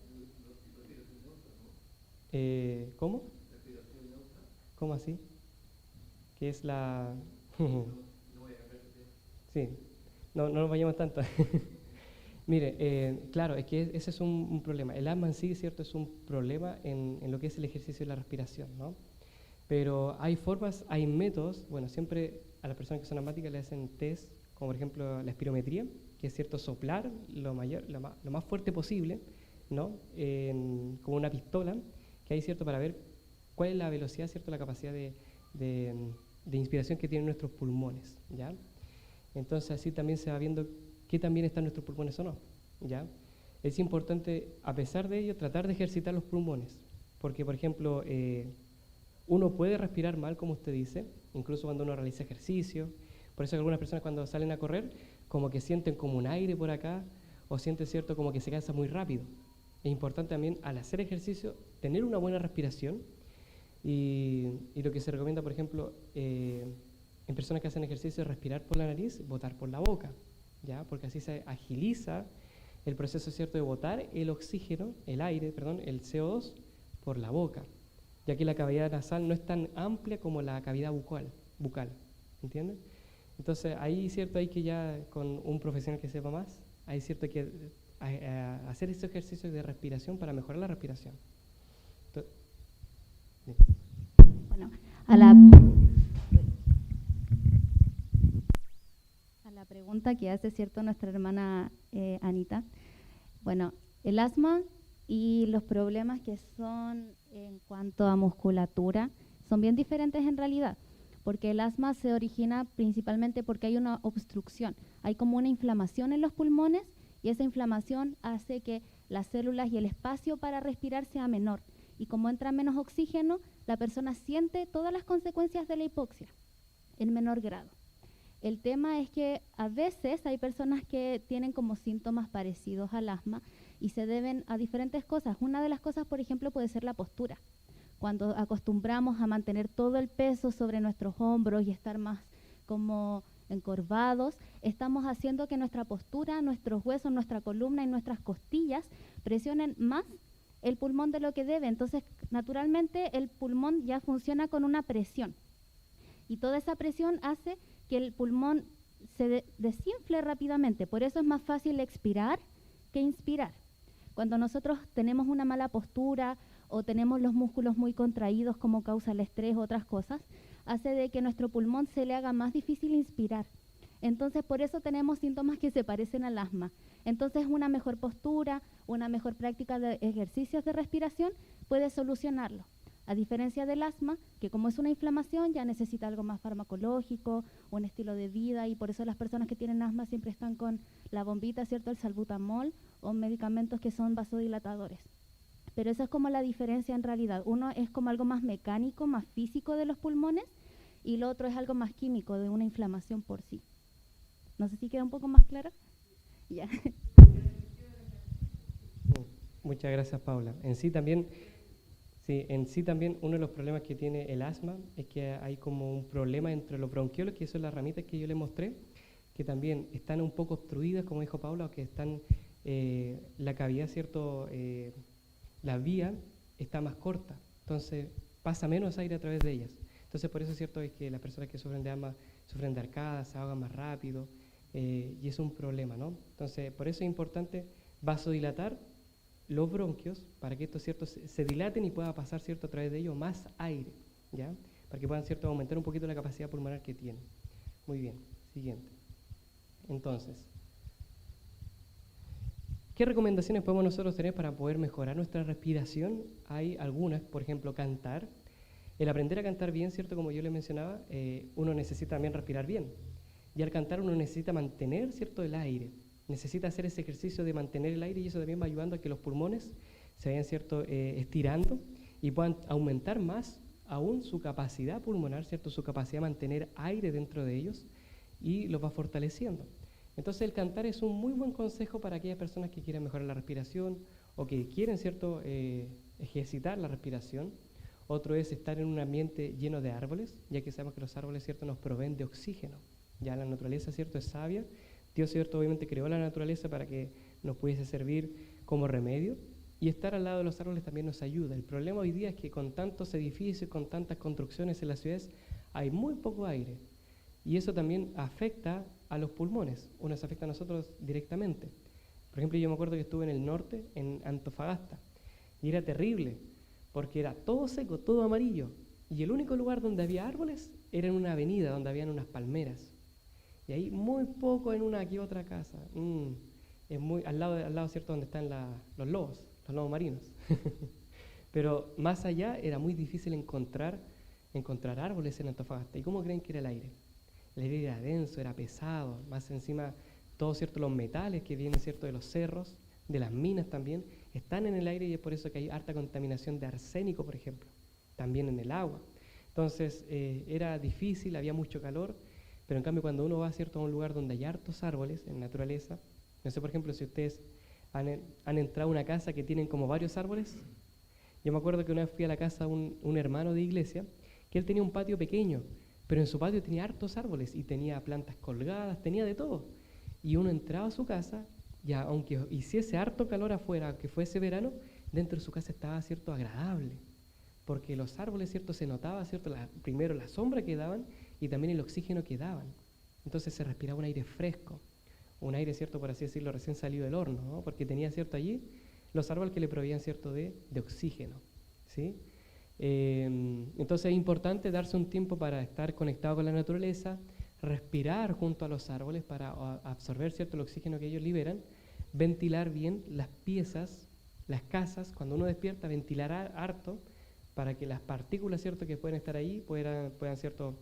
¿Cómo? ¿Cómo así? ¿Qué es la...? Sí, no nos vayamos tanto. Mire, claro, es que ese es un problema. El asma en sí, ¿cierto?, es un problema en lo que es el ejercicio de la respiración, ¿no? Pero hay formas, hay métodos, bueno, siempre a las personas que son asmáticas le hacen test, como por ejemplo la espirometría, que es, cierto, soplar lo más fuerte posible, ¿no?, como una pistola, que hay, cierto, para ver cuál es la velocidad, cierto, la capacidad de inspiración que tienen nuestros pulmones, ¿ya? Entonces así también se va viendo qué tan bien están nuestros pulmones o no, ¿ya? Es importante, a pesar de ello, tratar de ejercitar los pulmones, porque, por ejemplo, uno puede respirar mal, como usted dice, incluso cuando uno realiza ejercicio. Por eso que algunas personas cuando salen a correr, como que sienten como un aire por acá, o sienten, ¿cierto?, como que se cansa muy rápido. Es importante también, al hacer ejercicio, tener una buena respiración. Y lo que se recomienda, por ejemplo, en personas que hacen ejercicio, es respirar por la nariz, botar por la boca, ¿ya? Porque así se agiliza el proceso, ¿cierto?, de botar el oxígeno, el aire, perdón, el CO2 por la boca, ya que la cavidad nasal no es tan amplia como la cavidad bucal, ¿entiendes? Entonces ahí, ¿cierto?, hay que ya con un profesional que sepa más, hay, ¿cierto?, que hacer estos ejercicios de respiración para mejorar la respiración. Bueno, a la pregunta que hace, ¿cierto?, nuestra hermana Anita, bueno, el asma y los problemas que son en cuanto a musculatura son bien diferentes en realidad, porque el asma se origina principalmente porque hay una obstrucción, hay como una inflamación en los pulmones y esa inflamación hace que las células y el espacio para respirar sea menor, y como entra menos oxígeno, la persona siente todas las consecuencias de la hipoxia en menor grado. El tema es que a veces hay personas que tienen como síntomas parecidos al asma y se deben a diferentes cosas. Una de las cosas, por ejemplo, puede ser la postura. Cuando acostumbramos a mantener todo el peso sobre nuestros hombros y estar más como encorvados, estamos haciendo que nuestra postura, nuestros huesos, nuestra columna y nuestras costillas presionen más el pulmón de lo que debe. Entonces, naturalmente, el pulmón ya funciona con una presión. Y toda esa presión hace que el pulmón se desinfle rápidamente. Por eso es más fácil expirar que inspirar. Cuando nosotros tenemos una mala postura o tenemos los músculos muy contraídos como causa el estrés o otras cosas, hace de que nuestro pulmón se le haga más difícil inspirar. Entonces, por eso tenemos síntomas que se parecen al asma. Entonces, una mejor postura, una mejor práctica de ejercicios de respiración puede solucionarlo. A diferencia del asma, que como es una inflamación ya necesita algo más farmacológico, un estilo de vida, y por eso las personas que tienen asma siempre están con la bombita, ¿cierto? El salbutamol o medicamentos que son vasodilatadores. Pero esa es como la diferencia en realidad. Uno es como algo más mecánico, más físico de los pulmones, y lo otro es algo más químico, de una inflamación por sí. No sé si queda un poco más claro. Ya. Muchas gracias, Paula. En sí también uno de los problemas que tiene el asma es que hay como un problema entre los bronquiolos, que son las ramitas que yo les mostré, que también están un poco obstruidas, como dijo Paula, o que están, la cavidad, ¿cierto? La vía está más corta, entonces pasa menos aire a través de ellas. Entonces por eso es cierto es que las personas que sufren de asma sufren de arcadas, se ahogan más rápido, y es un problema, ¿no? Entonces por eso es importante vasodilatar los bronquios para que estos ciertos se dilaten y pueda pasar cierto a través de ellos más aire, ¿ya? Para que puedan cierto aumentar un poquito la capacidad pulmonar que tienen. Muy bien, siguiente. Entonces, ¿qué recomendaciones podemos nosotros tener para poder mejorar nuestra respiración? Hay algunas, por ejemplo, cantar. El aprender a cantar bien, ¿cierto? Como yo les mencionaba, uno necesita también respirar bien. Y al cantar uno necesita mantener, ¿cierto?, el aire. Necesita hacer ese ejercicio de mantener el aire, y eso también va ayudando a que los pulmones se vayan, ¿cierto?, estirando y puedan aumentar más aún su capacidad pulmonar, ¿cierto?, su capacidad de mantener aire dentro de ellos, y los va fortaleciendo. Entonces el cantar es un muy buen consejo para aquellas personas que quieren mejorar la respiración o que quieren, ¿cierto?, ejercitar la respiración. Otro es estar en un ambiente lleno de árboles, ya que sabemos que los árboles, ¿cierto?, nos proveen de oxígeno. Ya la naturaleza, ¿cierto?, es sabia. Dios, ¿cierto?, obviamente creó la naturaleza para que nos pudiese servir como remedio, y estar al lado de los árboles también nos ayuda. El problema hoy día es que con tantos edificios, con tantas construcciones en las ciudades, hay muy poco aire, y eso también afecta a los pulmones, o nos afecta a nosotros directamente. Por ejemplo, yo me acuerdo que estuve en el norte, en Antofagasta, y era terrible, porque era todo seco, todo amarillo, y el único lugar donde había árboles era en una avenida donde habían unas palmeras. Y ahí muy poco en una que otra casa. Es muy al lado, ¿cierto?, donde están los lobos marinos. Pero más allá era muy difícil encontrar árboles en Antofagasta. ¿Y cómo creen que era el aire? El aire era denso, era pesado, más encima todos, ¿cierto?, los metales que vienen, ¿cierto?, de los cerros, de las minas también, están en el aire, y es por eso que hay harta contaminación de arsénico, por ejemplo, también en el agua. Entonces era difícil, había mucho calor. Pero en cambio cuando uno va, ¿cierto?, a un lugar donde hay hartos árboles en naturaleza, no sé, por ejemplo, si ustedes han entrado a una casa que tienen como varios árboles. Yo me acuerdo que una vez fui a la casa de un hermano de iglesia, que él tenía un patio pequeño, pero en su patio tenía hartos árboles, y tenía plantas colgadas, tenía de todo. Y uno entraba a su casa, ya aunque hiciese harto calor afuera, que fuese verano, dentro de su casa estaba, ¿cierto?, agradable, porque los árboles, ¿cierto?, se notaba, ¿cierto?, primero la sombra que daban, y también el oxígeno que daban. Entonces se respiraba un aire fresco, un aire, ¿cierto?, por así decirlo, recién salido del horno, ¿no? Porque tenía, ¿cierto?, allí los árboles que le proveían, ¿cierto?, de oxígeno, ¿sí? Entonces es importante darse un tiempo para estar conectado con la naturaleza, respirar junto a los árboles para absorber, ¿cierto?, el oxígeno que ellos liberan, ventilar bien las piezas, las casas. Cuando uno despierta, ventilar harto para que las partículas, ¿cierto?, que pueden estar ahí puedan ¿cierto?,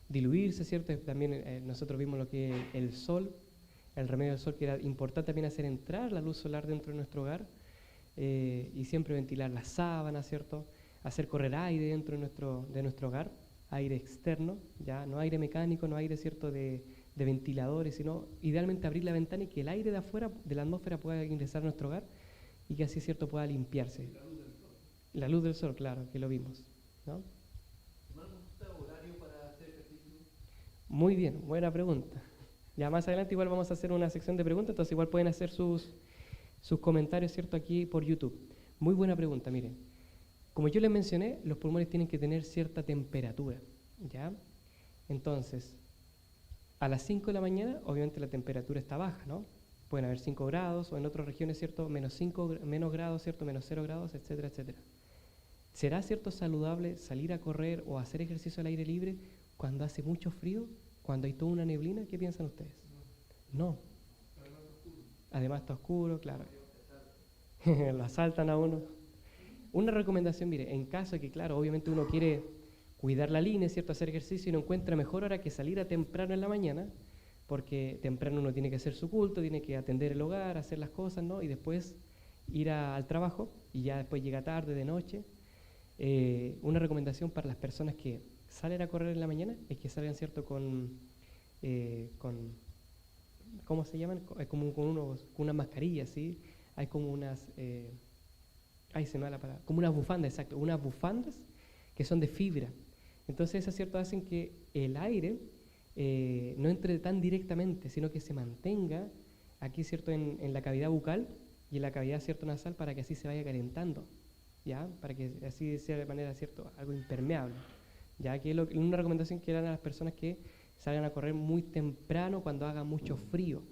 diluirse, ¿cierto? También nosotros vimos lo que es el sol, el remedio del sol, que era importante también hacer entrar la luz solar dentro de nuestro hogar, y siempre ventilar las sábanas, ¿cierto? Hacer correr aire dentro de nuestro hogar, aire externo, ya no aire mecánico, no aire, ¿cierto?, de ventiladores, sino idealmente abrir la ventana y que el aire de afuera, de la atmósfera, pueda ingresar a nuestro hogar, y que así, ¿cierto?, pueda limpiarse. La luz del sol, claro, que lo vimos, ¿no? Muy bien, buena pregunta. Ya más adelante igual vamos a hacer una sección de preguntas, entonces igual pueden hacer sus comentarios, ¿cierto?, aquí por YouTube. Muy buena pregunta, miren. Como yo les mencioné, los pulmones tienen que tener cierta temperatura, ¿ya? Entonces, a las 5 de la mañana, obviamente la temperatura está baja, ¿no? Pueden haber 5 grados, o en otras regiones, ¿cierto?, menos grados, ¿cierto?, menos 0 grados, etcétera, etcétera. ¿Será, ¿cierto?, saludable salir a correr o hacer ejercicio al aire libre cuando hace mucho frío, cuando hay toda una neblina? ¿Qué piensan ustedes? No. Además está oscuro, claro. Lo asaltan a uno. Una recomendación, mire, en caso de que, claro, obviamente uno quiere cuidar la línea, ¿cierto? Hacer ejercicio y no encuentra mejor hora que salir a temprano en la mañana, porque temprano uno tiene que hacer su culto, tiene que atender el hogar, hacer las cosas, ¿no? Y después ir al trabajo y ya después llega tarde, de noche. Una recomendación para las personas que salen a correr en la mañana es que salgan, ¿cierto? Con ¿cómo se llaman? Como con unas mascarillas, ¿sí? Hay como unas, ahí se me va la palabra, como unas bufandas, exacto, unas bufandas que son de fibra. Entonces esas, ¿cierto? Hacen que el aire no entre tan directamente, sino que se mantenga aquí, ¿cierto? En la cavidad bucal y en la cavidad, ¿cierto? Nasal, para que así se vaya calentando, ¿ya? Para que así sea de manera, ¿cierto? Algo impermeable, ¿ya? Que es una recomendación que dan a las personas que salgan a correr muy temprano cuando haga mucho frío.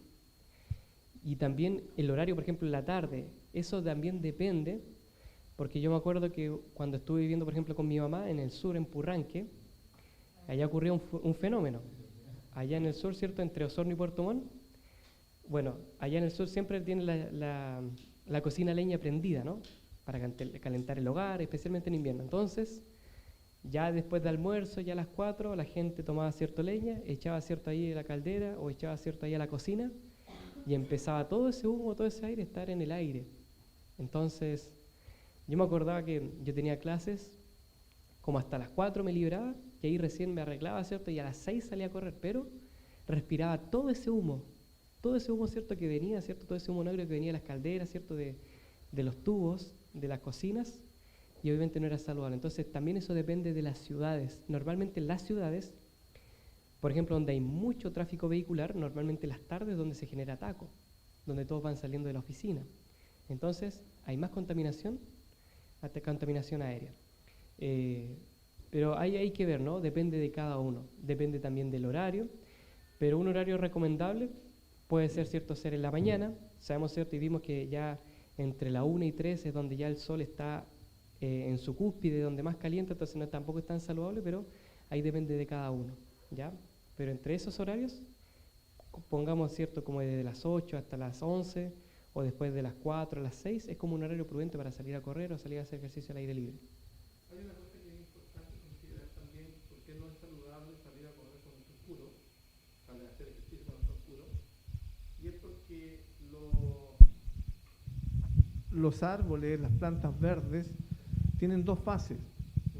Y también el horario, por ejemplo, en la tarde, eso también depende, porque yo me acuerdo que cuando estuve viviendo, por ejemplo, con mi mamá en el sur, en Purranque, allá ocurrió un fenómeno. Allá en el sur, ¿cierto?, entre Osorno y Puerto Montt, bueno, allá en el sur siempre tienen la cocina a leña prendida, ¿no? Para calentar el hogar, especialmente en invierno. Entonces, ya después de almuerzo, ya a las 4, la gente tomaba, ¿cierto?, leña, echaba, ¿cierto?, ahí a la caldera o echaba, ¿cierto?, ahí a la cocina y empezaba todo ese humo, todo ese aire a estar en el aire. Entonces, yo me acordaba que yo tenía clases como hasta las 4 me liberaba y ahí recién me arreglaba, ¿cierto?, y a las 6 salía a correr, pero respiraba todo ese humo, ¿cierto?, que venía, ¿cierto?, todo ese humo negro que venía de las calderas, ¿cierto?, de los tubos, de las cocinas, y obviamente no era saludable. Entonces también eso depende de las ciudades. Normalmente en las ciudades, por ejemplo, donde hay mucho tráfico vehicular, normalmente las tardes donde se genera taco, donde todos van saliendo de la oficina. Entonces hay más contaminación, hasta contaminación aérea. Pero ahí hay que ver, ¿no? Depende de cada uno, depende también del horario, pero un horario recomendable puede ser, ¿cierto?, ser en la mañana. Sabemos, ¿cierto?, y vimos que ya entre la 1 y 3 es donde ya el sol está en su cúspide, donde más caliente, entonces no, tampoco es tan saludable, pero ahí depende de cada uno, ¿ya? Pero entre esos horarios, pongamos, ¿cierto?, como desde las 8 hasta las 11, o después de las 4 a las 6, es como un horario prudente para salir a correr o salir a hacer ejercicio al aire libre. Hay una cosa que es importante considerar también, porque no es saludable salir a correr con el oscuro, salir a hacer ejercicio con el oscuro, y es porque los árboles, las plantas verdes, tienen dos fases.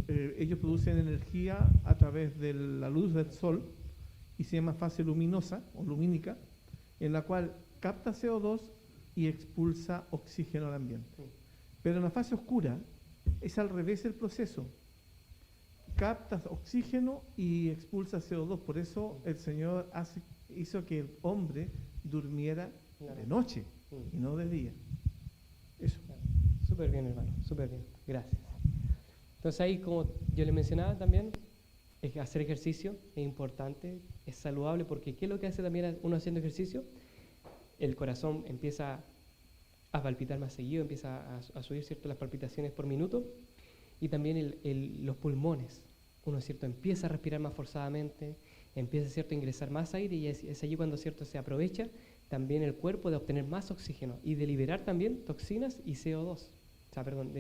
Ellos producen energía a través de la luz del sol y se llama fase luminosa o lumínica, en la cual capta CO2 y expulsa oxígeno al ambiente. Pero en la fase oscura es al revés el proceso. Capta oxígeno y expulsa CO2. Por eso el Señor hizo que el hombre durmiera de noche y no de día. Eso. Súper bien, hermano, súper bien. Gracias. Entonces ahí, como yo le mencionaba también, es que hacer ejercicio es importante, es saludable, porque ¿qué es lo que hace también uno haciendo ejercicio? El corazón empieza a palpitar más seguido, empieza a subir, ¿cierto?, las palpitaciones por minuto, y también los pulmones. Uno, ¿cierto?, empieza a respirar más forzadamente, empieza, ¿cierto?, a ingresar más aire, y es allí cuando, ¿cierto?, se aprovecha también el cuerpo de obtener más oxígeno y de liberar también toxinas y CO2. O sea, perdón,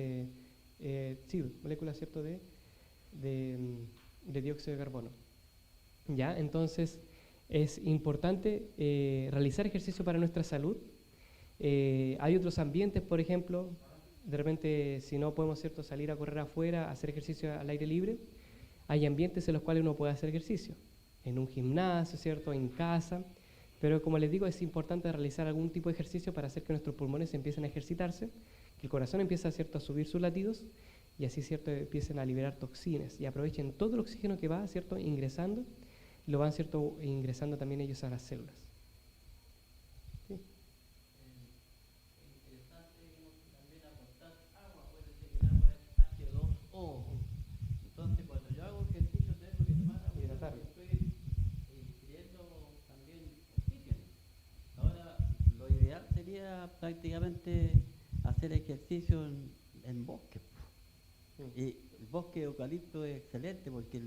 moléculas, ¿cierto?, de dióxido de carbono. ¿Ya? Entonces, es importante realizar ejercicio para nuestra salud. Hay otros ambientes, por ejemplo, de repente, si no podemos, ¿cierto?, salir a correr afuera, hacer ejercicio al aire libre, hay ambientes en los cuales uno puede hacer ejercicio, en un gimnasio, ¿cierto?, en casa, pero como les digo, es importante realizar algún tipo de ejercicio para hacer que nuestros pulmones empiecen a ejercitarse, que el corazón empiece, ¿cierto?, a subir sus latidos, y así, ¿cierto?, empiecen a liberar toxinas y aprovechen todo el oxígeno que va, ¿cierto?, ingresando, lo van, ¿cierto?, ingresando también ellos a las células. ¿Sí? Interesante también aportar agua, puede ser que el agua es H2O. Entonces, cuando yo hago ejercicio tengo que tomar agua, Hidratarlo. estoy ingiriendo también oxígeno. Ahora, lo ideal sería prácticamente hacer ejercicio en bosque. Y el bosque de eucalipto es excelente porque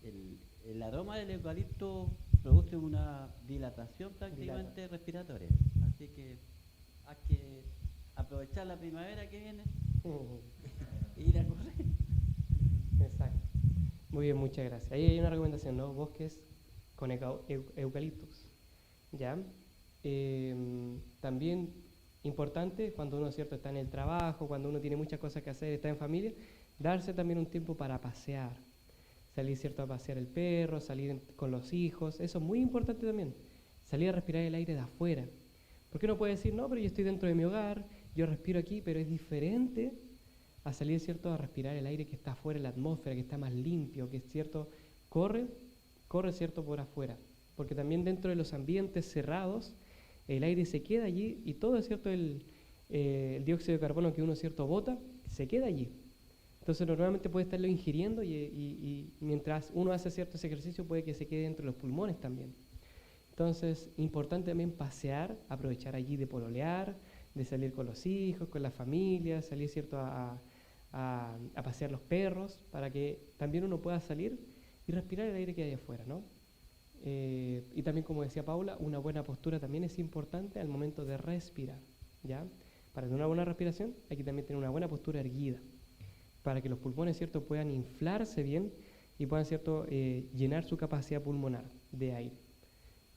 el aroma del eucalipto produce una dilatación prácticamente respiratoria. Así que hay que aprovechar la primavera que viene ir a correr. Exacto. Muy bien, muchas gracias. Ahí hay una recomendación, ¿no? Bosques con eucaliptus. ¿Ya? También importante cuando uno, ¿cierto?, está en el trabajo, cuando uno tiene muchas cosas que hacer, está en familia, darse también un tiempo para pasear. Salir, ¿cierto?, a pasear el perro, salir con los hijos. Eso es muy importante también. Salir a respirar el aire de afuera. Porque uno puede decir, no, pero yo estoy dentro de mi hogar, yo respiro aquí, pero es diferente a salir, ¿cierto?, a respirar el aire que está afuera en la atmósfera, que está más limpio, que, ¿cierto?, corre, ¿cierto?, por afuera. Porque también dentro de los ambientes cerrados, el aire se queda allí y todo, ¿cierto?, el dióxido de carbono que uno, ¿cierto?, bota, se queda allí. Entonces normalmente puede estarlo ingiriendo y mientras uno hace cierto ese ejercicio puede que se quede dentro de los pulmones también. Entonces, importante también pasear, aprovechar allí de pololear, de salir con los hijos, con la familia, salir, ¿cierto?, a pasear los perros, para que también uno pueda salir y respirar el aire que hay afuera, ¿no? Y también, como decía Paula, una buena postura también es importante al momento de respirar, ¿ya? Para tener una buena respiración hay que también tener una buena postura erguida, para que los pulmones, ¿cierto?, puedan inflarse bien y puedan, ¿cierto?, llenar su capacidad pulmonar de aire.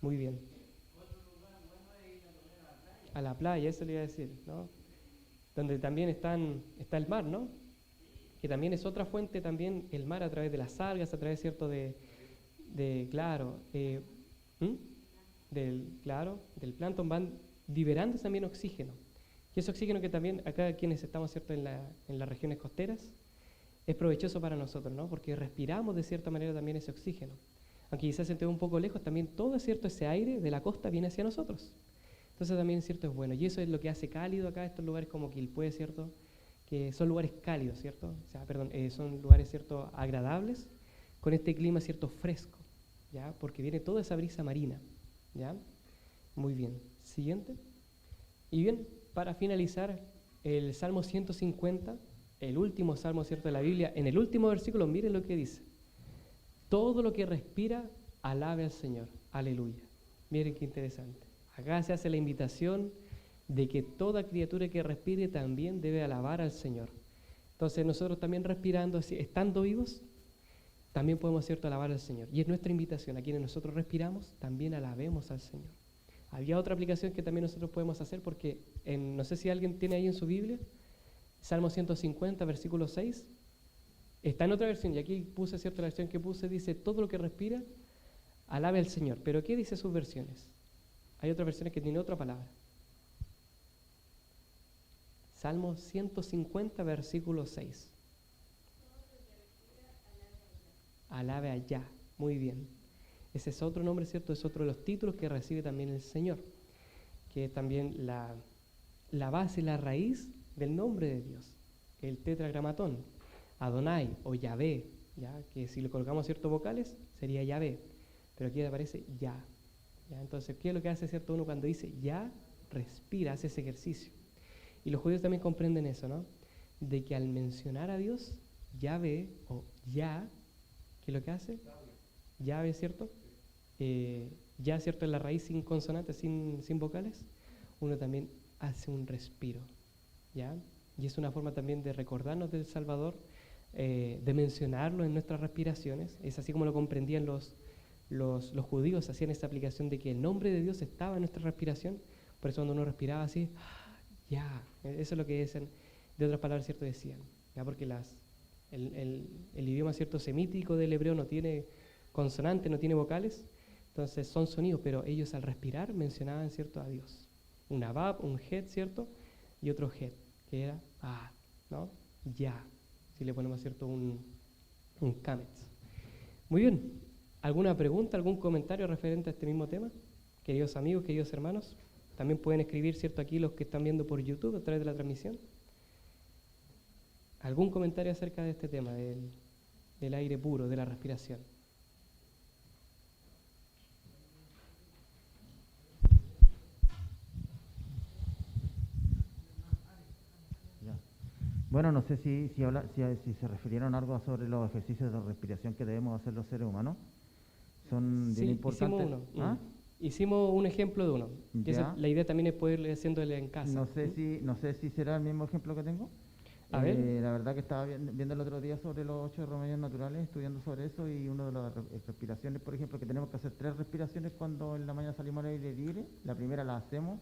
Muy bien. A la playa, eso le iba a decir, ¿no? Donde también está el mar, ¿no? Que también es otra fuente, también el mar a través de las algas, a través, ¿cierto?, claro, del plancton van liberando también oxígeno. Y ese oxígeno que también acá quienes estamos, ¿cierto?, en las regiones costeras, es provechoso para nosotros, ¿no? Porque respiramos de cierta manera también ese oxígeno. Aunque quizás se esté un poco lejos, también todo, ¿cierto?, ese aire de la costa viene hacia nosotros. Entonces también, ¿cierto?, es bueno. Y eso es lo que hace cálido acá estos lugares como Quilpué, ¿cierto?, que son lugares cálidos, ¿cierto? O sea, perdón, son lugares, ¿cierto?, agradables, con este clima, ¿cierto?, fresco, ¿ya? Porque viene toda esa brisa marina, ¿ya? Muy bien. Siguiente. Y bien, para finalizar, el Salmo 150, el último salmo, ¿cierto?, de la Biblia, en el último versículo, miren lo que dice. Todo lo que respira, alabe al Señor. Aleluya. Miren qué interesante. Acá se hace la invitación de que toda criatura que respire también debe alabar al Señor. Entonces nosotros también respirando, estando vivos, también podemos, ¿cierto?, alabar al Señor. Y es nuestra invitación, a quienes nosotros respiramos, también alabemos al Señor. Había otra aplicación que también nosotros podemos hacer porque, no sé si alguien tiene ahí en su Biblia, Salmo 150, versículo 6, está en otra versión, y aquí puse, ¿cierto?, la versión que puse dice, todo lo que respira, alabe al Señor. Pero ¿qué dice sus versiones? Hay otras versiones que tienen otra palabra. Salmo 150, versículo 6. Alabe allá. Muy bien. Ese es otro nombre, ¿cierto? Es otro de los títulos que recibe también el Señor, que es también la base, la raíz del nombre de Dios, el tetragramatón, Adonai o Yahvé, ¿ya? Que si le colocamos ciertos vocales sería Yahvé, pero aquí aparece Ya. ¿Ya? Entonces, ¿qué es lo que hace, cierto, uno cuando dice Ya? Respira, hace ese ejercicio. Y los judíos también comprenden eso, ¿no? De que al mencionar a Dios, Yahvé o Ya, ¿qué es lo que hace? Yahvé, ¿cierto? Ya, ¿cierto? En la raíz sin consonantes, sin vocales, uno también hace un respiro, ¿ya? Y es una forma también de recordarnos del Salvador, de mencionarlo en nuestras respiraciones. Es así como lo comprendían los judíos, hacían esa aplicación de que el nombre de Dios estaba en nuestra respiración. Por eso cuando uno respiraba así, ya, eso es lo que dicen, de otras palabras, ¿cierto? Decían, ¿ya? Porque el idioma, ¿cierto?, semítico del hebreo no tiene consonantes, no tiene vocales, entonces son sonidos, pero ellos al respirar mencionaban, ¿cierto?, a Dios. Un abab, un het, ¿cierto?, y otro het, que era ¿no? Ya, si le ponemos, ¿cierto?, un kametz. Muy bien, ¿alguna pregunta, algún comentario referente a este mismo tema? Queridos amigos, queridos hermanos, también pueden escribir, ¿cierto?, aquí los que están viendo por YouTube a través de la transmisión. ¿Algún comentario acerca de este tema, del aire puro, de la respiración? Bueno, no sé si se refirieron algo sobre los ejercicios de respiración que debemos hacer los seres humanos. Son bien importantes. Hicimos uno. Hicimos un ejemplo de uno. La idea también es poder ir haciéndole en casa. No sé si será el mismo ejemplo que tengo. A ver. La verdad que estaba viendo el otro día sobre los 8 remedios naturales, estudiando sobre eso, y una de las respiraciones, por ejemplo, que tenemos que hacer 3 respiraciones cuando en la mañana salimos al aire libre. La primera la hacemos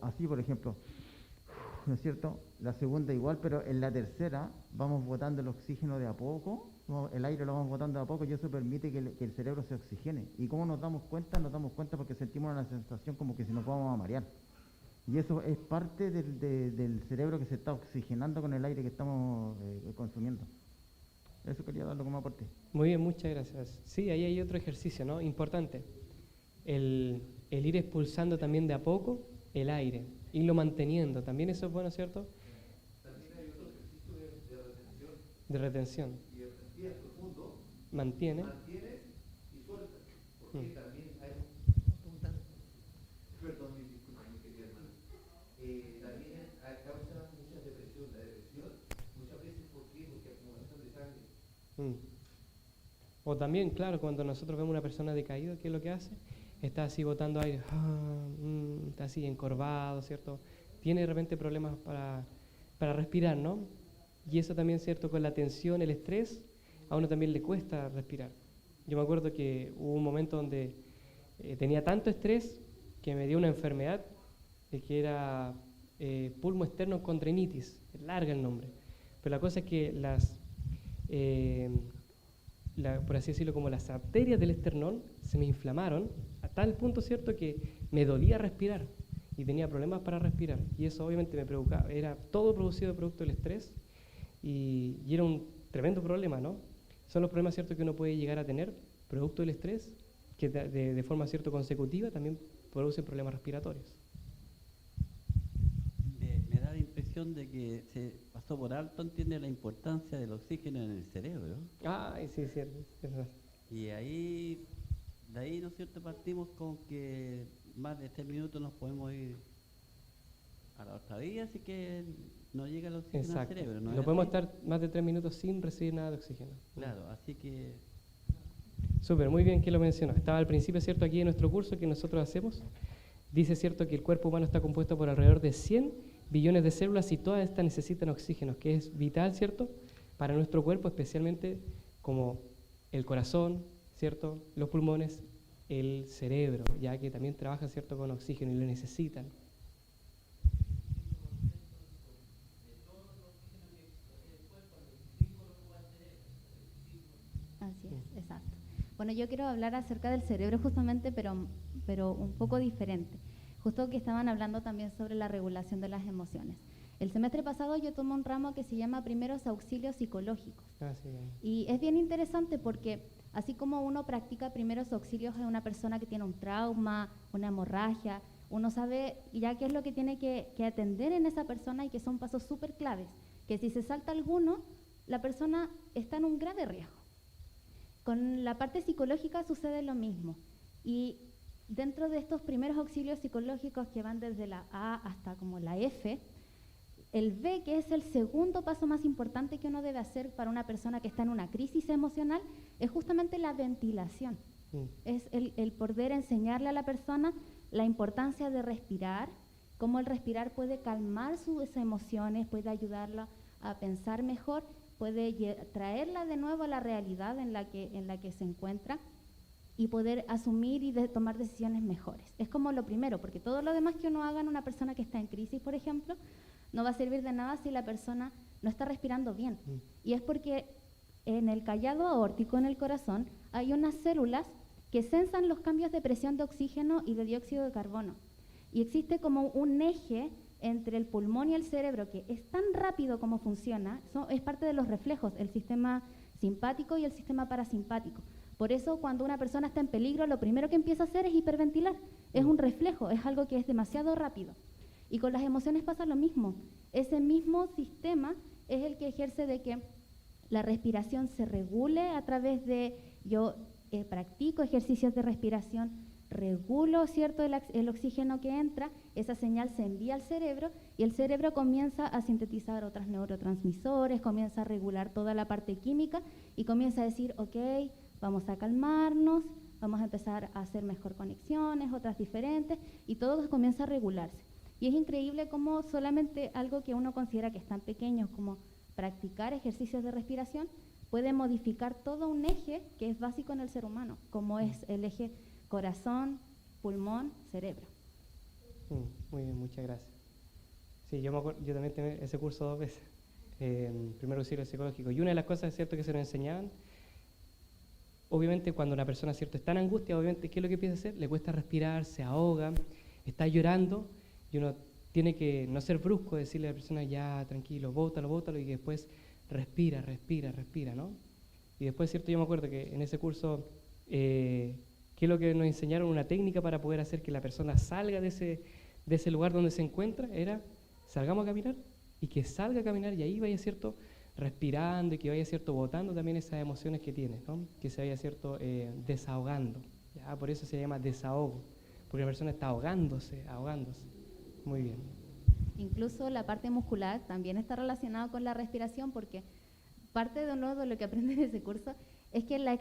así, por ejemplo, ¿no es cierto? La segunda igual, pero en la tercera vamos botando el oxígeno de a poco, el aire lo vamos botando de a poco, y eso permite que el cerebro se oxigene. ¿Y cómo nos damos cuenta? Nos damos cuenta porque sentimos una sensación como que si nos vamos a marear. Y eso es parte del cerebro que se está oxigenando con el aire que estamos consumiendo. Eso quería darlo como aporte. Muy bien, muchas gracias. Sí, ahí hay otro ejercicio, ¿no? Importante. El ir expulsando también de a poco el aire, irlo manteniendo. También eso es bueno, ¿cierto? También hay otro ejercicio de retención. De retención. Y el respiras profundo, Mantiene. mantienes y sueltas. Porque también hay perdón, disculpa, mi querida hermana. También causa mucha depresión. La depresión muchas veces, ¿por qué? Porque acumulación de sangre. O también, claro, cuando nosotros vemos una persona decaída, ¿qué es lo que hace? Está así botando aire, está así encorvado, ¿cierto? Tiene de repente problemas para respirar, ¿no? Y eso también, ¿cierto? Con la tensión, el estrés, a uno también le cuesta respirar. Yo me acuerdo que hubo un momento donde tenía tanto estrés que me dio una enfermedad que era pulmo externo condrinitis, larga el nombre. Pero la cosa es que por así decirlo, como las arterias del esternón se me inflamaron a tal punto, ¿cierto?, que me dolía respirar y tenía problemas para respirar. Y eso obviamente me preocupaba. Era todo producido producto del estrés y era un tremendo problema, ¿no? Son los problemas, ¿cierto?, que uno puede llegar a tener producto del estrés, que de forma, ¿cierto?, consecutiva también producen problemas respiratorios. Me da la impresión de que se pasó por alto, entiende la importancia del oxígeno en el cerebro. Ay, sí, cierto. Y de ahí, ¿no es cierto?, partimos con que más de 3 minutos nos podemos ir a la otra vía, así que no llega el oxígeno Exacto. al cerebro. No podemos estar más de 3 minutos sin recibir nada de oxígeno. Claro, así que... Súper, muy bien que lo mencionó. Estaba al principio, ¿cierto?, aquí en nuestro curso que nosotros hacemos. Dice, ¿cierto?, que el cuerpo humano está compuesto por alrededor de 100 billones de células y todas estas necesitan oxígeno, que es vital, ¿cierto?, para nuestro cuerpo, especialmente como el corazón, ¿cierto?, los pulmones, el cerebro, ya que también trabajan, ¿cierto?, con oxígeno y lo necesitan. Así es, exacto. Bueno, yo quiero hablar acerca del cerebro justamente, pero un poco diferente. Justo que estaban hablando también sobre la regulación de las emociones. El semestre pasado yo tomé un ramo que se llama Primeros Auxilios Psicológicos. Y es bien interesante porque así como uno practica primeros auxilios en una persona que tiene un trauma, una hemorragia, uno sabe ya qué es lo que tiene que atender en esa persona y que son pasos súper claves, que si se salta alguno, la persona está en un grave riesgo. Con la parte psicológica sucede lo mismo. Y dentro de estos primeros auxilios psicológicos que van desde la A hasta como la F, el B, que es el segundo paso más importante que uno debe hacer para una persona que está en una crisis emocional, es justamente la ventilación. Es el poder enseñarle a la persona la importancia de respirar, cómo el respirar puede calmar sus emociones, puede ayudarla a pensar mejor, puede traerla de nuevo a la realidad en la que se encuentra y poder asumir y tomar decisiones mejores. Es como lo primero, porque todo lo demás que uno haga en una persona que está en crisis, por ejemplo, no va a servir de nada si la persona no está respirando bien. Y es porque en el callado aórtico, en el corazón, hay unas células que sensan los cambios de presión de oxígeno y de dióxido de carbono. Y existe como un eje entre el pulmón y el cerebro que es tan rápido como funciona, es parte de los reflejos, el sistema simpático y el sistema parasimpático. Por eso cuando una persona está en peligro, lo primero que empieza a hacer es hiperventilar. Es un reflejo, es algo que es demasiado rápido. Y con las emociones pasa lo mismo. Ese mismo sistema es el que ejerce de que la respiración se regule a través de, yo practico ejercicios de respiración, regulo, ¿cierto?, el oxígeno que entra, esa señal se envía al cerebro y el cerebro comienza a sintetizar otros neurotransmisores, comienza a regular toda la parte química y comienza a decir, ok, vamos a calmarnos, vamos a empezar a hacer mejor conexiones, otras diferentes, y todo comienza a regularse. Y es increíble cómo solamente algo que uno considera que es tan pequeño como practicar ejercicios de respiración puede modificar todo un eje que es básico en el ser humano, como es el eje corazón, pulmón, cerebro. Muy bien, muchas gracias. Sí, yo también tengo ese curso 2 veces, primer auxilio psicológico. Y una de las cosas, ¿cierto?, que se nos enseñaban, obviamente cuando una persona, ¿cierto?, está en angustia, obviamente, ¿qué es lo que empieza a hacer? Le cuesta respirar, se ahoga, está llorando, y uno tiene que no ser brusco, decirle a la persona, ya, tranquilo, bótalo, y que después respira, ¿no? Y después, ¿cierto?, yo me acuerdo que en ese curso, ¿qué es lo que nos enseñaron? Una técnica para poder hacer que la persona salga de ese lugar donde se encuentra, era, salgamos a caminar, y que salga a caminar, y ahí vaya, ¿cierto?, respirando, y que vaya, ¿cierto?, botando también esas emociones que tiene, ¿no? Que se vaya, ¿cierto?, desahogando, ¿ya? Por eso se llama desahogo, porque la persona está ahogándose. Muy bien. Incluso la parte muscular también está relacionada con la respiración, porque parte de lo que aprende en ese curso es que la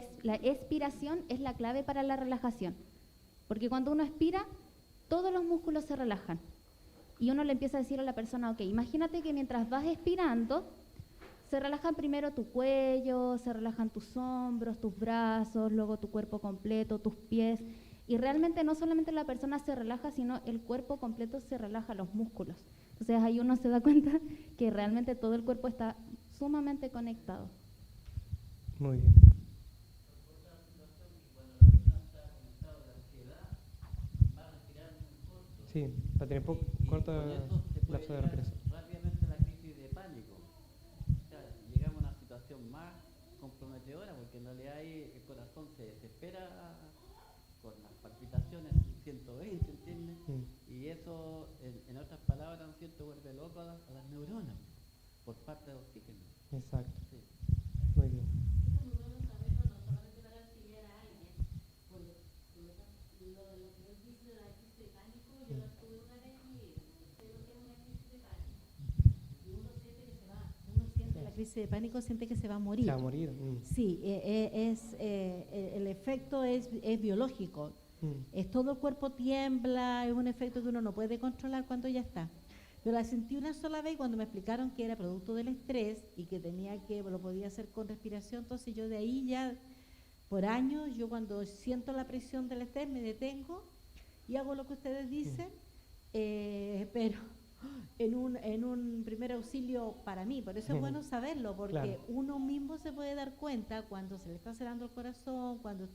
expiración es la clave para la relajación, porque cuando uno expira, todos los músculos se relajan, y uno le empieza a decir a la persona, ok, imagínate que mientras vas expirando, se relajan primero tu cuello, se relajan tus hombros, tus brazos, luego tu cuerpo completo, tus pies, y realmente no solamente la persona se relaja, sino el cuerpo completo se relaja, los músculos. Entonces ahí uno se da cuenta que realmente todo el cuerpo está sumamente conectado. Muy bien. Sí, va a tener corto lapso de respiración. Rápidamente la crisis de pánico. O sea, llegamos a una situación más comprometedora, porque en realidad ahí el corazón se desespera con las palpitaciones 120, ¿entiendes? Y eso, en otras palabras, ¿no es cierto?, vuelve loco a las neuronas por parte del oxígeno. Exacto. Sí. Muy bien. Eso es muy bueno saberlo, no solamente para auxiliar a alguien. Pues, lo que él dice de la crisis de pánico, yo la tuve una vez en mi vida. Sé lo que es una crisis de pánico. Y uno siente que se va, la crisis de pánico siente que se va a morir. Se va a morir. Sí, el efecto es biológico. Es todo el cuerpo tiembla, es un efecto que uno no puede controlar cuando ya está. Pero la sentí una sola vez cuando me explicaron que era producto del estrés y que lo podía hacer con respiración. Entonces yo de ahí ya, por años, yo cuando siento la presión del estrés me detengo y hago lo que ustedes dicen, pero en un primer auxilio para mí. Por eso es bueno saberlo, porque claro, uno mismo se puede dar cuenta cuando se le está acelerando el corazón, cuando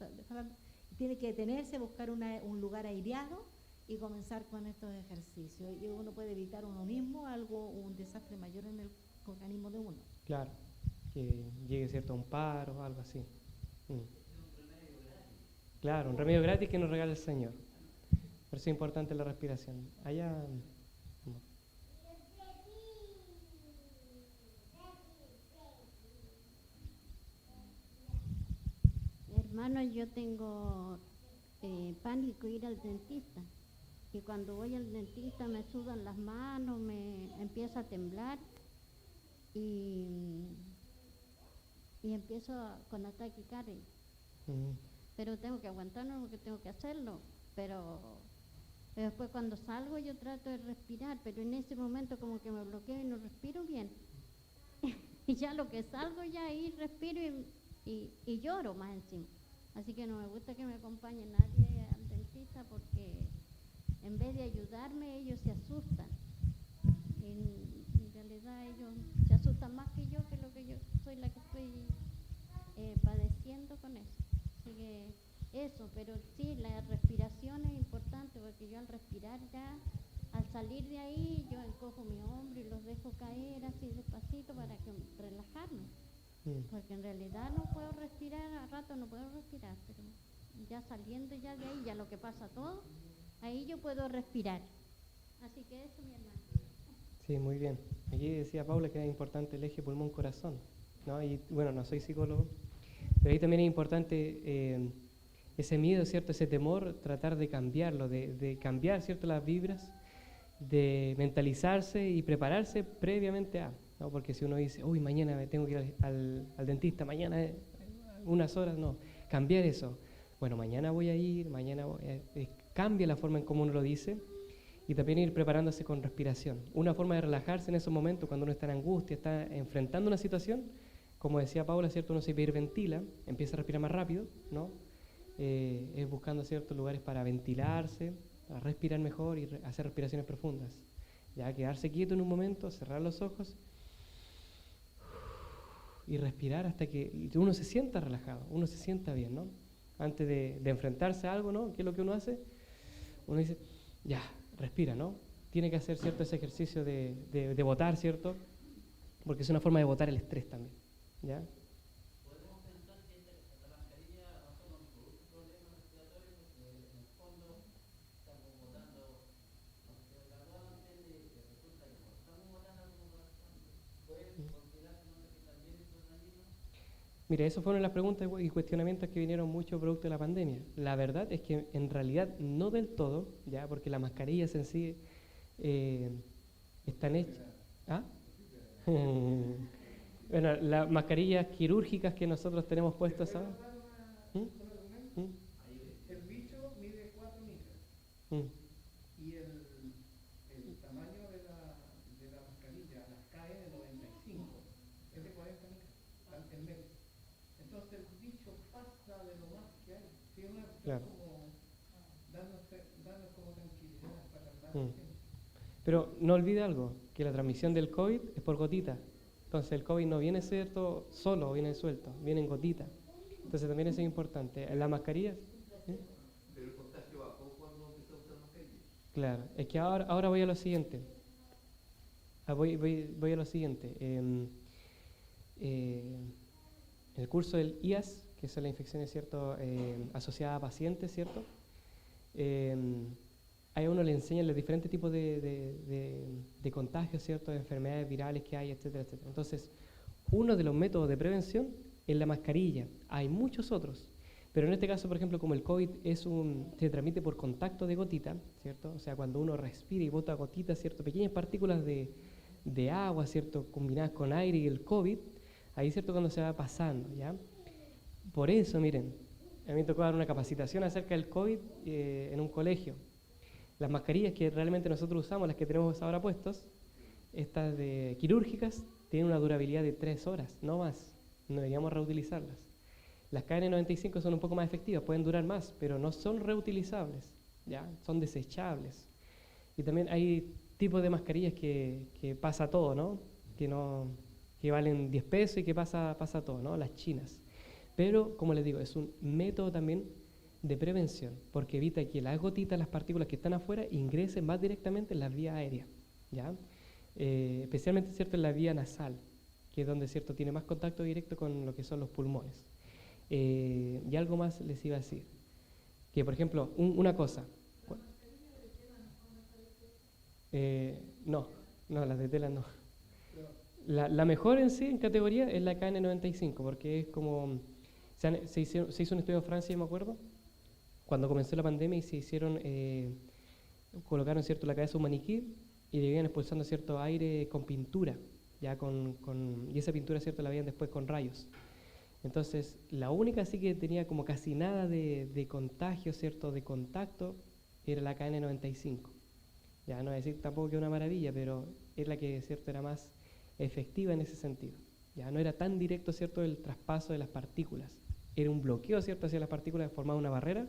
tiene que detenerse, buscar un lugar aireado y comenzar con estos ejercicios. Y uno puede evitar uno mismo un desastre mayor en el organismo de uno. Claro, que llegue, ¿cierto?, a un paro o algo así. Claro, un remedio gratis que nos regala el Señor. Por eso es importante la respiración. Allá... Hermano, yo tengo pánico ir al dentista, que cuando voy al dentista me sudan las manos, me empieza a temblar y empiezo con ataque taquicardia. Pero tengo que aguantarlo porque tengo que hacerlo, pero después cuando salgo yo trato de respirar, pero en ese momento como que me bloqueo y no respiro bien. Y ya lo que salgo ya ahí respiro y lloro más encima. Así que no me gusta que me acompañe nadie al dentista porque en vez de ayudarme ellos se asustan. En realidad ellos se asustan más que yo, que lo que yo soy la que estoy padeciendo con eso. Así que eso, pero sí, la respiración es importante porque yo al respirar ya, al salir de ahí, yo encojo mi hombro y los dejo caer así despacito para relajarme. Porque en realidad no puedo respirar, a rato no puedo respirar, pero ya saliendo ya de ahí, ya lo que pasa todo, ahí yo puedo respirar. Así que eso, mi hermano. Sí, muy bien. Aquí decía Paula que es importante el eje pulmón-corazón, ¿no? Y bueno, no soy psicólogo, pero ahí también es importante ese miedo, ¿cierto? Ese temor, tratar de cambiarlo, de cambiar, ¿cierto?, las vibras, de mentalizarse y prepararse previamente a... ¿no? Porque si uno dice, uy, mañana me tengo que ir al dentista, mañana unas horas, no, cambiar eso. Bueno, mañana voy a ir, cambia la forma en cómo uno lo dice Y también ir preparándose con respiración. Una forma de relajarse en esos momentos, cuando uno está en angustia, está enfrentando una situación, como decía Paula, ¿cierto? Uno se hiperventila, empieza a respirar más rápido, ¿no? Es buscando ciertos lugares para ventilarse, para respirar mejor y hacer respiraciones profundas. Ya quedarse quieto en un momento, cerrar los ojos y respirar hasta que uno se sienta relajado, uno se sienta bien, ¿no? Antes de enfrentarse a algo, ¿no? ¿Qué es lo que uno hace? Uno dice, ya, respira, ¿no? Tiene que hacer, ¿cierto?, ese ejercicio de botar, ¿cierto? Porque es una forma de botar el estrés también, ¿ya? ¿Podemos pensar que la mascarilla no solo nos produce problemas respiratorios, porque en el fondo estamos botando oxígeno de carbono, ¿entiendes? Y resulta que como estamos botando como corazón, puede considerarse ¿no? que también estos organismos. Mira, esas fueron las preguntas y cuestionamientos que vinieron mucho producto de la pandemia. La verdad es que en realidad no del todo, ya, porque las mascarillas en sí están hechas. ¿Ah? Bueno, las mascarillas quirúrgicas que nosotros tenemos puestas ahora. El bicho mide 4 micras y el tamaño de la mascarilla, las KN95, es de 40 micras en medio. Entonces el bicho pasa de lo más que hay. Tiene una Claro. como darnos como tranquilidad para calmar. Pero no olvide algo, que la transmisión del COVID es por gotita. Entonces el COVID no viene cierto solo, viene suelto, viene en gotita. Entonces también eso es importante. En las mascarillas. Pero el contagio bajó cuando empezó a usar mascarilla. Claro, es que ahora voy a lo siguiente. Voy a lo siguiente. En el curso del IAS, que son las infecciones, ¿cierto?, asociadas a pacientes, ¿cierto? A uno le enseñan los diferentes tipos de contagios, ¿cierto?, de enfermedades virales que hay, etcétera, etcétera. Entonces, uno de los métodos de prevención es la mascarilla. Hay muchos otros, pero en este caso, por ejemplo, como el COVID se transmite por contacto de gotita, ¿cierto? O sea, cuando uno respira y bota gotitas, ¿cierto?, pequeñas partículas de agua, ¿cierto?, combinadas con aire y el COVID, ahí, ¿cierto?, cuando se va pasando, ¿ya? Por eso, miren, a mí me tocó dar una capacitación acerca del COVID en un colegio. Las mascarillas que realmente nosotros usamos, las que tenemos ahora puestas, estas de quirúrgicas, tienen una durabilidad de 3 horas, no más. No deberíamos reutilizarlas. Las KN95 son un poco más efectivas, pueden durar más, pero no son reutilizables, ¿ya? Son desechables. Y también hay tipos de mascarillas que pasa todo, ¿no? Que valen 10 pesos y que pasa todo, ¿no? Las chinas. Pero, como les digo, es un método también de prevención, porque evita que las gotitas, las partículas que están afuera, ingresen más directamente en las vías aéreas, ¿ya? Especialmente, ¿cierto?, en la vía nasal, que es donde, ¿cierto?, tiene más contacto directo con lo que son los pulmones. Y algo más les iba a decir, que por ejemplo, una cosa. No, las de tela no. La mejor en sí, en categoría, es la KN95, porque es como, se hizo un estudio en Francia, yo me acuerdo, cuando comenzó la pandemia y se hicieron, colocaron, ¿cierto?, la cabeza de un maniquí y le iban expulsando, ¿cierto?, aire con pintura, ya y esa pintura, ¿cierto?, la veían después con rayos. Entonces, la única sí que tenía como casi nada de contagio, ¿cierto?, de contacto, era la KN95. Ya no voy a decir tampoco que es una maravilla, pero es la que, ¿cierto?, era más efectiva en ese sentido. Ya no era tan directo, ¿cierto?, el traspaso de las partículas. Era un bloqueo, ¿cierto?, hacia las partículas, formaba una barrera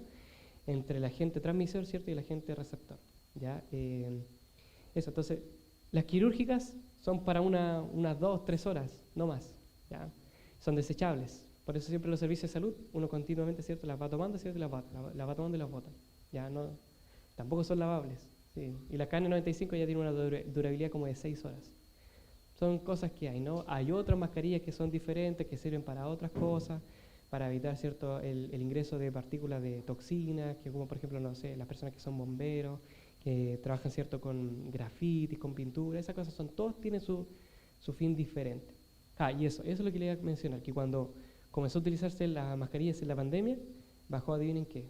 entre el agente transmisor, ¿cierto?, y el agente receptor. ¿Ya? Eso, entonces, las quirúrgicas son para unas 2-3 horas, no más. ¿Ya? Son desechables. Por eso siempre los servicios de salud, uno continuamente, ¿cierto?, las va tomando, ¿cierto?, y las va tomando y las bota. ¿Ya? No, tampoco son lavables. ¿Sí? Y la KN95 ya tiene una durabilidad como de 6 horas. Son cosas que hay, ¿no? Hay otras mascarillas que son diferentes, que sirven para otras cosas, para evitar, ¿cierto?, el ingreso de partículas de toxinas, que como por ejemplo, no sé, las personas que son bomberos, que trabajan, ¿cierto?, con grafitis, con pintura, esas cosas todos tienen su fin diferente. Y eso es lo que le iba a mencionar, que cuando comenzó a utilizarse las mascarillas en la pandemia, bajó, adivinen qué,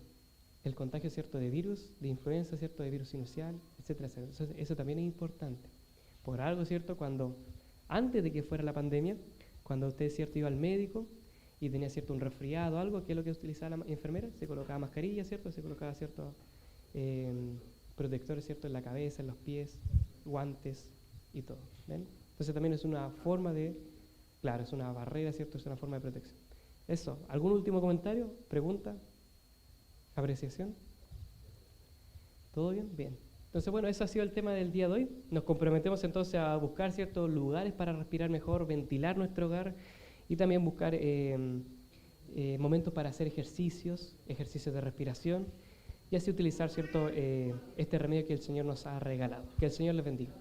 el contagio, ¿cierto?, de virus, de influenza, ¿cierto?, de virus sinusial, etcétera, etcétera. Entonces, eso también es importante. Por algo, ¿cierto?, antes de que fuera la pandemia, cuando usted, ¿cierto?, iba al médico y tenía, ¿cierto?, un resfriado o algo, ¿qué es lo que utilizaba la enfermera? Se colocaba mascarilla, ¿cierto?, se colocaba, ¿cierto?, protectores, ¿cierto? En la cabeza, en los pies, guantes y todo. ¿Ven? Entonces también es una forma de, claro, es una barrera, ¿cierto? Es una forma de protección. Eso. ¿Algún último comentario? ¿Pregunta? ¿Apreciación? ¿Todo bien? Bien. Entonces, bueno, eso ha sido el tema del día de hoy. Nos comprometemos entonces a buscar ciertos lugares para respirar mejor, ventilar nuestro hogar y también buscar momentos para hacer ejercicios de respiración y así utilizar, ¿cierto? Este remedio que el Señor nos ha regalado. Que el Señor les bendiga.